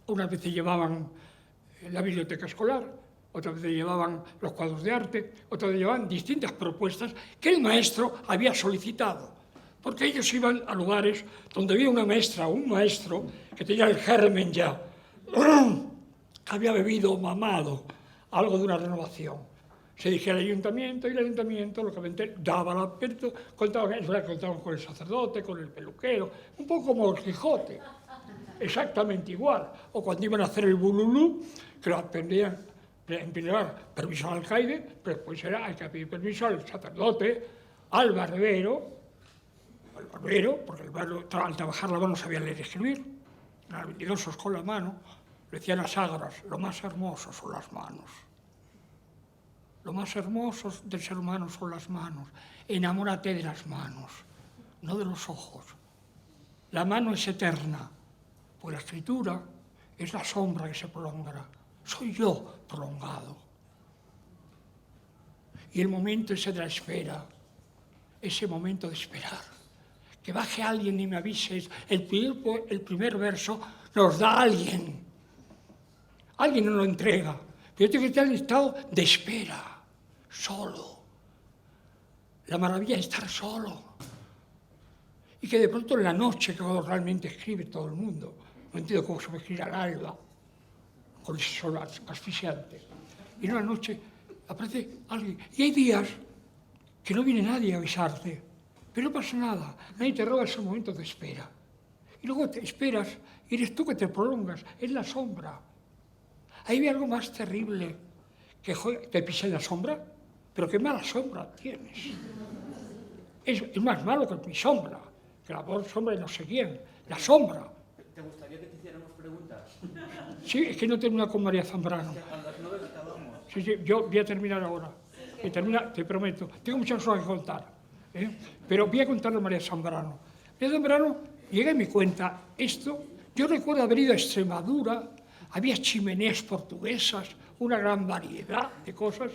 unas veces llevaban la biblioteca escolar, otras veces llevaban los cuadros de arte, otras veces llevaban distintas propuestas que el maestro había solicitado, porque ellos iban a lugares donde había una maestra o un maestro que tenía el germen ya que había bebido o mamado algo de una renovación. Se dirigía al ayuntamiento y el ayuntamiento lógicamente daba la apertura, contaban con el sacerdote, con el peluquero, un poco como el Quijote, exactamente igual. O cuando iban a hacer el bululú, que lo pedían en primer lugar permiso al alcaide, pero después hay que pedir permiso al sacerdote, al barbero, porque el barbero al trabajar la mano sabía leer y escribir, eran habilidosos con la mano, decían las ágoras, lo más hermoso son las manos. Lo más hermoso del ser humano son las manos. Enamórate de las manos, no de los ojos. La mano es eterna, pues la escritura es la sombra que se prolongará. Soy yo prolongado. Y el momento ese de la espera, ese momento de esperar, que baje alguien y me avise, el primer verso nos da alguien. Alguien nos lo entrega. Pero yo tengo que estar en estado de espera, solo. La maravilla es estar solo. Y que de pronto en la noche, que realmente escribe todo el mundo, no entiendo cómo se puede escribir al alba, con ese sol asfixiante. Y en una noche aparece alguien. Y hay días que no viene nadie a avisarte, pero no pasa nada. Nadie te roba esos momentos de espera. Y luego te esperas y eres tú que te prolongas, es la sombra. Ahí ve algo más terrible, que te pisa en la sombra, pero qué mala sombra tienes. Es más malo que mi sombra, que la sombra no sé quién, la sombra. ¿Te gustaría que te hiciéramos preguntas? Sí, es que no termino con María Zambrano. A las 9 acabamos. Sí, yo voy a terminar ahora. Te prometo. Tengo muchas cosas que contar, pero voy a contarle a María Zambrano. María Zambrano llega y me cuenta esto. Yo recuerdo haber ido a Extremadura, había chimeneas portuguesas, una gran variedad de cosas.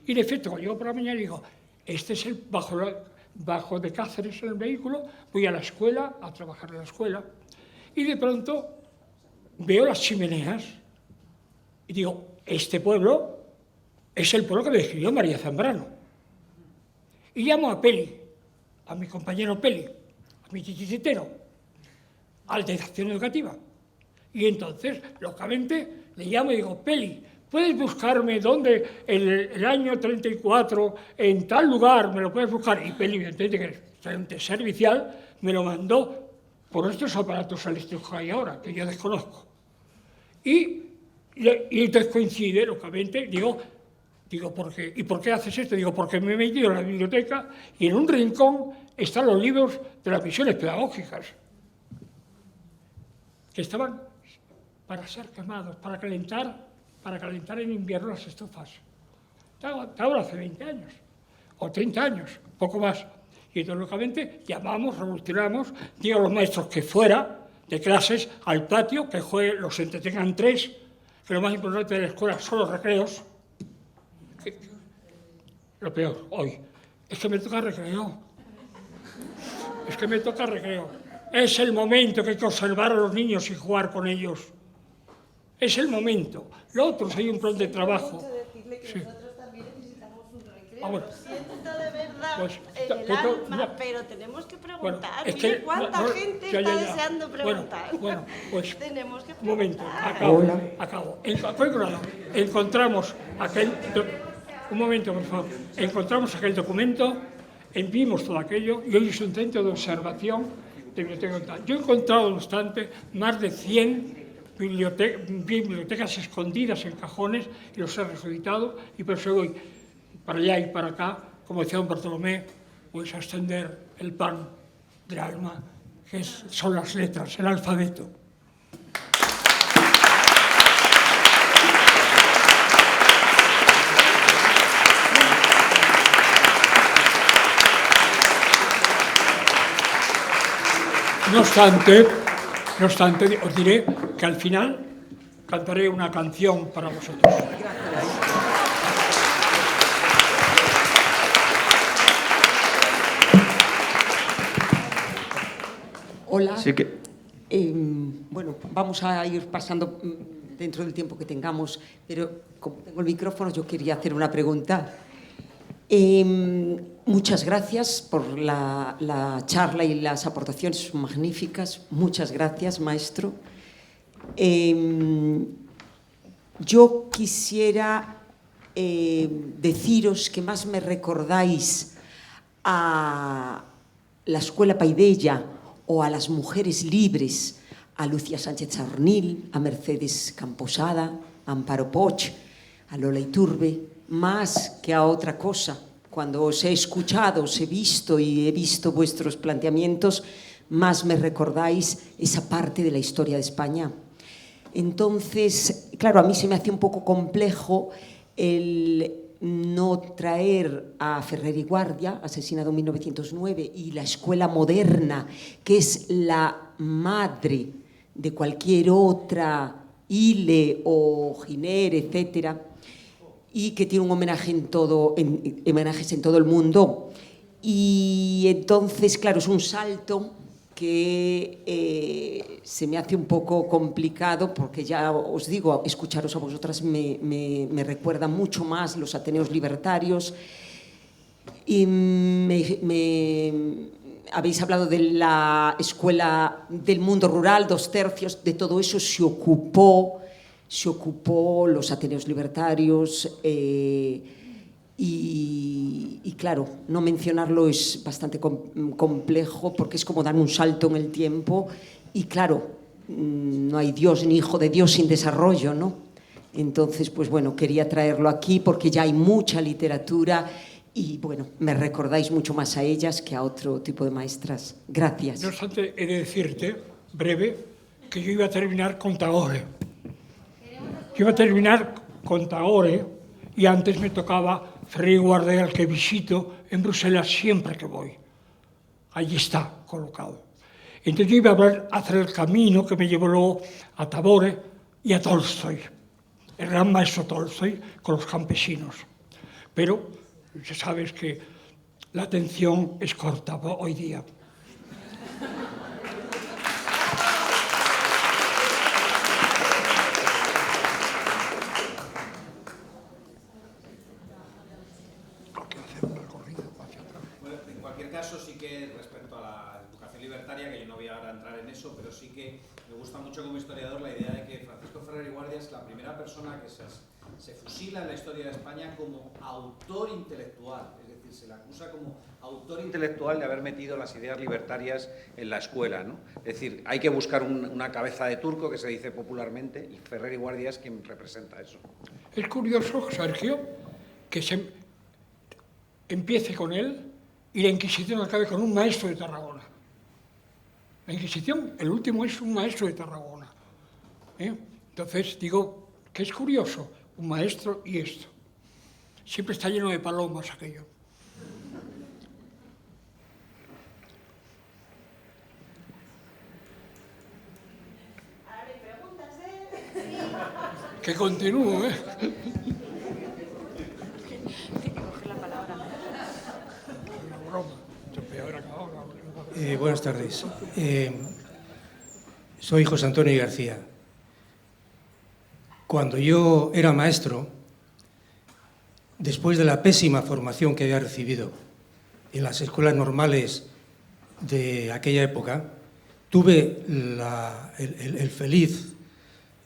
Y en efecto, cuando llego por la mañana digo, este es el bajo de Cáceres en el vehículo, voy a la escuela, a trabajar en la escuela, y de pronto veo las chimeneas y digo, este pueblo es el pueblo que me describió María Zambrano. Y llamo a Peli, a mi compañero Peli, a mi titiritero, al de acción educativa. Y entonces, lógicamente, le llamo y digo, Peli, ¿puedes buscarme dónde el año 34, en tal lugar, me lo puedes buscar? Y Peli, evidentemente, que es excelente servicial, me lo mandó por estos aparatos eléctricos que hay ahora, que yo desconozco. Y entonces coincide, lógicamente, digo, ¿y por qué haces esto? Digo, porque me he metido en la biblioteca y en un rincón están los libros de las misiones pedagógicas, que estaban para ser quemados, para calentar en invierno las estufas. Ahora hace 20 años, o 30 años, poco más. Y entonces, lógicamente, llamamos, revolucionamos, digo a los maestros que fuera de clases al patio, que los entretengan 3, que lo más importante de la escuela son los recreos. Lo peor, hoy, es que me toca recreo. Es el momento que hay que observar a los niños y jugar con ellos. Es el momento. Lo otro hay un plan de trabajo. Sí. Nosotros también necesitamos un recreo. Bueno. Siento de verdad Pues, el alma, pero tenemos que preguntar. Bueno, es Mire que, cuánta gente está deseando preguntar. Bueno, pues tenemos que un momento, preguntar. acabo. Encontramos aquel... Un momento, por favor. Encontramos aquel documento, enviamos todo aquello y hoy es un centro de observación de biblioteca. Yo he encontrado, no obstante, más de 100 bibliotecas escondidas en cajones y los he resucitado y por eso voy para allá y para acá, como decía don Bartolomé, pues a extender el pan del alma, que son las letras, el alfabeto. No obstante, os diré que al final cantaré una canción para vosotros. Hola. Sí que... Bueno, vamos a ir pasando dentro del tiempo que tengamos, pero como tengo el micrófono, yo quería hacer una pregunta. Muchas gracias por la charla y las aportaciones magníficas. Muchas gracias, maestro. yo quisiera deciros que más me recordáis a la Escuela Paidella o a las mujeres libres, a Lucía Sánchez Arnil, a Mercedes Camposada, a Amparo Poch, a Lola Iturbe, más que a otra cosa. Cuando os he escuchado, os he visto y he visto vuestros planteamientos, más me recordáis esa parte de la historia de España. Entonces, claro, a mí se me hace un poco complejo el no traer a Ferrer y Guardia, asesinado en 1909, y la escuela moderna, que es la madre de cualquier otra Ile o Giner, etcétera, y que tiene un homenaje homenajes en todo el mundo. Y entonces, claro, es un salto que se me hace un poco complicado, porque ya os digo, escucharos a vosotras me recuerda mucho más los Ateneos libertarios, y habéis hablado de la escuela del mundo rural, 2/3 de todo eso se ocupó los Ateneos libertarios, y claro, no mencionarlo es bastante complejo, porque es como dar un salto en el tiempo, y claro, no hay Dios ni hijo de Dios sin desarrollo, ¿no? Entonces, pues bueno, quería traerlo aquí porque ya hay mucha literatura y bueno, me recordáis mucho más a ellas que a otro tipo de maestras. Gracias. No obstante, he de decirte, breve, que yo iba a terminar con Tagore. Yo iba a terminar con Tagore y antes me tocaba Ferrer y Guardia, al que visito en Bruselas siempre que voy. Allí está colocado. Entonces yo iba a hacer el camino que me llevó luego a Tagore y a Tolstoy, el gran maestro Tolstoy con los campesinos. Pero ya sabes que la atención es corta hoy día. En cualquier caso, sí que respecto a la educación libertaria, que yo no voy ahora a entrar en eso, pero sí que me gusta mucho como historiador la idea de que Francisco Ferrer y Guardia es la primera persona que se fusila en la historia de España como autor intelectual, es decir, se le acusa como autor intelectual de haber metido las ideas libertarias en la escuela, ¿no? Es decir, hay que buscar una cabeza de turco, que se dice popularmente, y Ferrer y Guardia es quien representa eso. Es curioso, Sergio, que empiece con él y la Inquisición acabe con un maestro de Tarragona. La Inquisición, el último es un maestro de Tarragona. Entonces digo que es curioso, un maestro y esto. Siempre está lleno de palomas aquello. Ahora me preguntas, ¿eh? Que continúe, ¿eh? Buenas tardes. Soy José Antonio García. Cuando yo era maestro, después de la pésima formación que había recibido en las escuelas normales de aquella época, tuve el feliz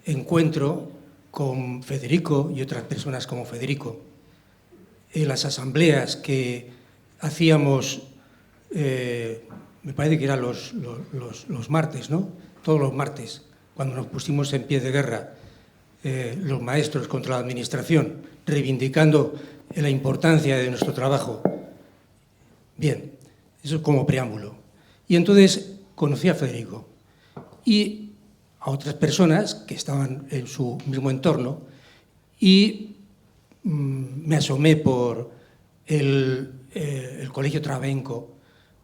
encuentro con Federico y otras personas como Federico en las asambleas que hacíamos, me parece que eran los martes, ¿no? Todos los martes, cuando nos pusimos en pie de guerra los maestros contra la administración, reivindicando la importancia de nuestro trabajo. Bien, eso como preámbulo. Y entonces conocí a Federico y a otras personas que estaban en su mismo entorno y me asomé por el Colegio Trabenco,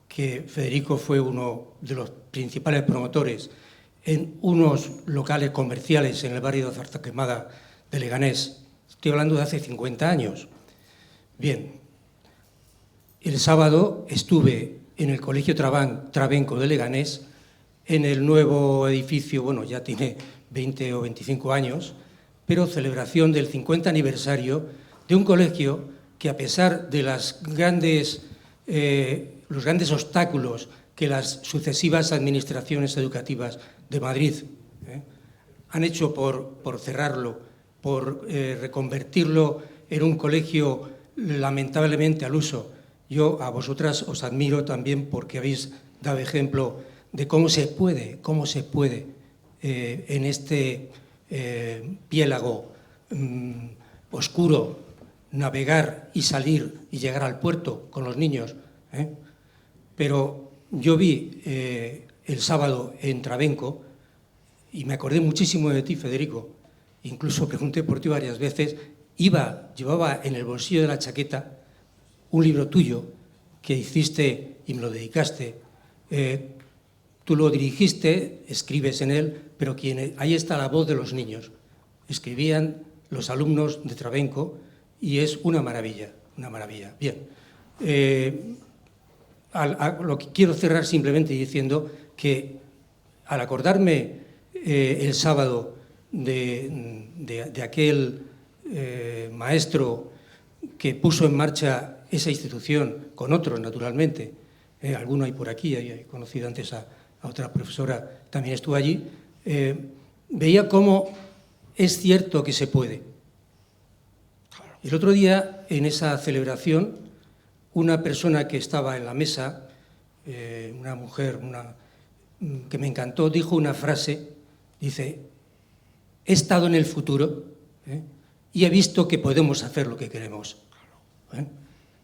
que Federico fue uno de los principales promotores en unos locales comerciales en el barrio de Zarzaquemada de Leganés. Estoy hablando de hace 50 años. Bien, el sábado estuve en el Colegio Trabenco de Leganés, en el nuevo edificio, bueno, ya tiene 20 o 25 años, pero celebración del 50 aniversario de un colegio que, a pesar de los grandes obstáculos que las sucesivas administraciones educativas de Madrid han hecho por cerrarlo por reconvertirlo en un colegio lamentablemente al uso. Yo a vosotras os admiro también porque habéis dado ejemplo de cómo se puede en este piélago oscuro navegar y salir y llegar al puerto con los niños. Pero yo vi el sábado en Trabenco y me acordé muchísimo de ti, Federico. Incluso pregunté por ti varias veces. Llevaba en el bolsillo de la chaqueta un libro tuyo que hiciste y me lo dedicaste. Tú lo dirigiste, escribes en él, pero ahí está la voz de los niños. Escribían los alumnos de Trabenco y es una maravilla, una maravilla. Bien, lo que quiero cerrar simplemente diciendo que al acordarme el sábado de aquel maestro que puso en marcha esa institución, con otros naturalmente, alguno hay por aquí, he conocido antes a otra profesora, también estuvo allí, veía cómo es cierto que se puede. El otro día, en esa celebración, una persona que estaba en la mesa, una mujer que me encantó, dijo una frase, dice, he estado en el futuro y he visto que podemos hacer lo que queremos.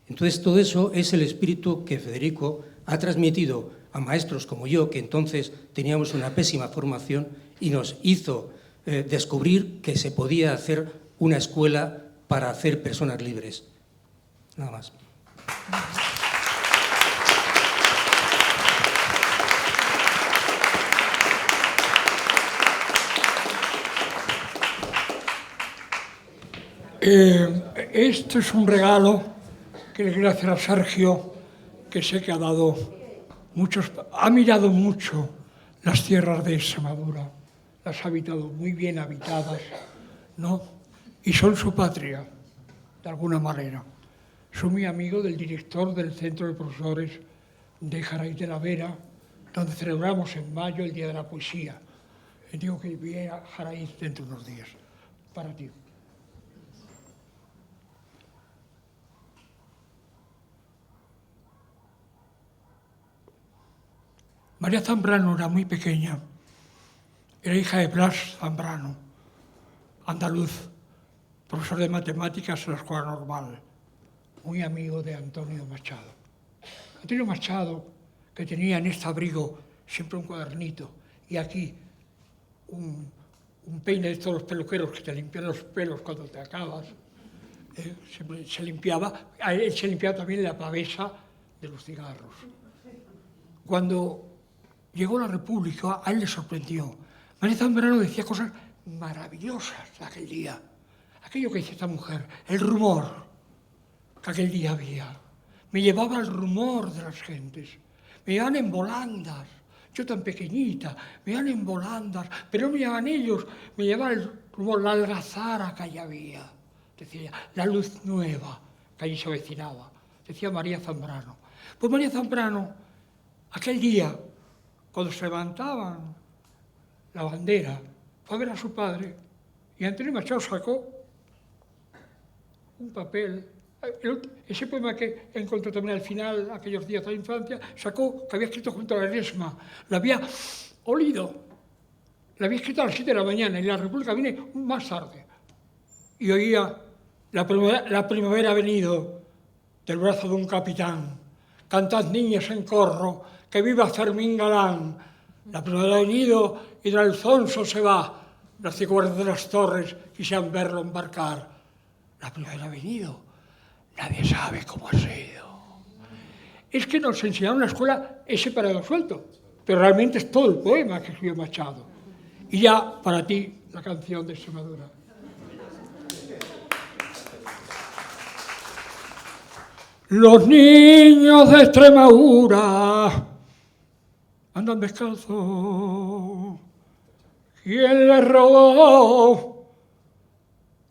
Entonces, todo eso es el espíritu que Federico ha transmitido a maestros como yo, que entonces teníamos una pésima formación y nos hizo descubrir que se podía hacer una escuela para hacer personas libres. Nada más. Esto es un regalo que le quiero hacer a Sergio, que sé que ha mirado mucho las tierras de Extremadura, las ha habitado muy bien habitadas, ¿no? Y son su patria, de alguna manera. Soy muy amigo del director del Centro de Profesores de Jaraíz de la Vera, donde celebramos en mayo el Día de la Poesía. Le digo que viene a Jaraíz dentro de unos días. Para ti. María Zambrano era muy pequeña. Era hija de Blas Zambrano, andaluz, profesor de matemáticas en la Escuela Normal, muy amigo de Antonio Machado. Antonio Machado, que tenía en este abrigo siempre un cuadernito y aquí un peine de todos los peluqueros que te limpian los pelos cuando te acabas, siempre se limpiaba, él se limpiaba también la pavesa de los cigarros. Cuando llegó la República, a él le sorprendió. María Zambrano decía cosas maravillosas de aquel día. Aquello que dice esta mujer, el rumor que aquel día había. Me llevaba el rumor de las gentes. Me llevaban en volandas, yo tan pequeñita, me llevaban en volandas, pero no me llevaban ellos, me llevaba el rumor, la algazara que allí había. Decía, la luz nueva que allí se avecinaba. Decía María Zambrano. Pues María Zambrano, aquel día, cuando se levantaban la bandera, fue a ver a su padre y Antonio Machado sacó un papel, ese poema que encontró también al final, aquellos días de la infancia, sacó, que había escrito junto a la Eresma, lo había olido, lo había escrito a las 7 de la mañana y la República viene más tarde. Y oía, la primavera ha venido del brazo de un capitán, cantad niñas en corro, que viva Fermín Galán, la primavera ha venido y don Alfonso se va, los ciguardas de las torres quisieran verlo embarcar. La primavera ha venido, nadie sabe cómo ha sido. Es que nos enseñaron en la escuela ese parado suelto, pero realmente es todo el poema que escribió Machado. Y ya, para ti, la canción de Extremadura. Los niños de Extremadura andan descalzos. ¿Quién les robó?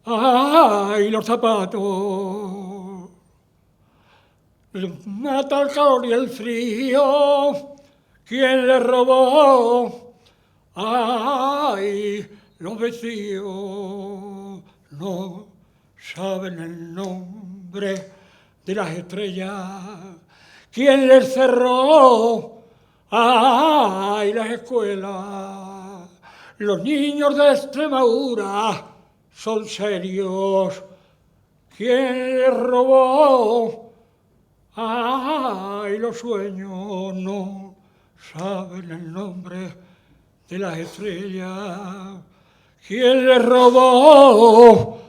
¡Ay, los zapatos! Les mata el calor y el frío. ¿Quién les robó? ¡Ay, los vestidos! no saben el nombre de las estrellas. ¿Quién les cerró? ¡Ay, las escuelas! Los niños de Extremadura son serios. ¿Quién les robó? ¡Ay, los sueños no saben el nombre de las estrellas! ¿Quién les robó?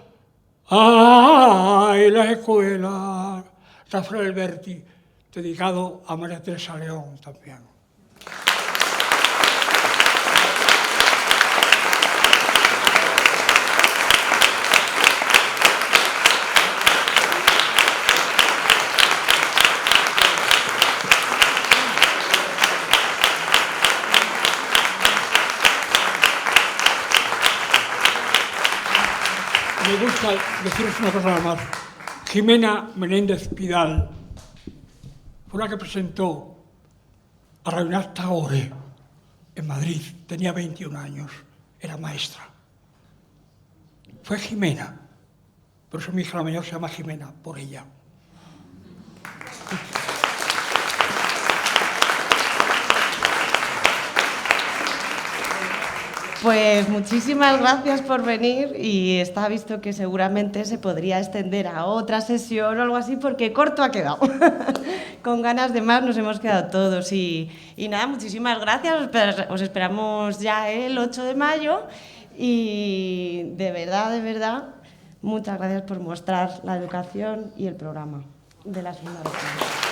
¡Ay, las escuelas! Rafael Alberti, dedicado a María Teresa León también. Me gusta deciros una cosa nada más. Jimena Menéndez Pidal fue la que presentó a Rabindranath Tagore en Madrid. Tenía 21 años, era maestra. Fue Jimena, por eso mi hija la mayor se llama Jimena, por ella. Pues muchísimas gracias por venir y está visto que seguramente se podría extender a otra sesión o algo así porque corto ha quedado. Con ganas de más nos hemos quedado todos y nada, muchísimas gracias. Os esperamos ya el 8 de mayo y de verdad, muchas gracias por mostrar la educación y el programa de la segunda región.